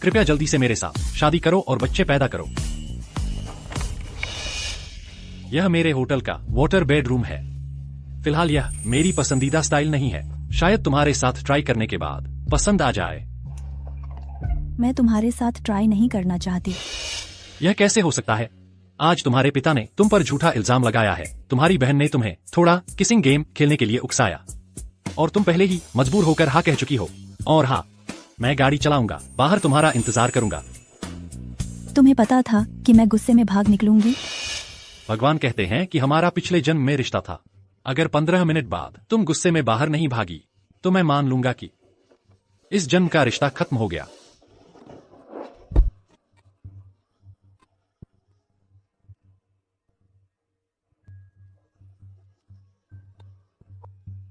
कृपया जल्दी से मेरे साथ शादी करो और बच्चे पैदा करो। यह मेरे होटल का वाटर बेडरूम है। फिलहाल यह मेरी पसंदीदा स्टाइल नहीं है। शायद तुम्हारे साथ ट्राई करने के बाद पसंद आ जाए। मैं तुम्हारे साथ ट्राई नहीं करना चाहती। यह कैसे हो सकता है? आज तुम्हारे पिता ने तुम पर झूठा इल्जाम लगाया है। तुम्हारी बहन ने तुम्हें थोड़ा किसिंग गेम खेलने के लिए उकसाया और तुम पहले ही मजबूर होकर हाँ कह चुकी हो। और हाँ, मैं गाड़ी चलाऊंगा, बाहर तुम्हारा इंतजार करूंगा। तुम्हें पता था कि मैं गुस्से में भाग निकलूंगी? भगवान कहते हैं कि हमारा पिछले जन्म में रिश्ता था। अगर 15 मिनट बाद तुम गुस्से में बाहर नहीं भागी तो मैं मान लूंगा कि इस जन्म का रिश्ता खत्म हो गया।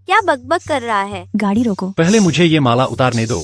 क्या बकबक कर रहा है? गाड़ी रोको। पहले मुझे ये माला उतारने दो।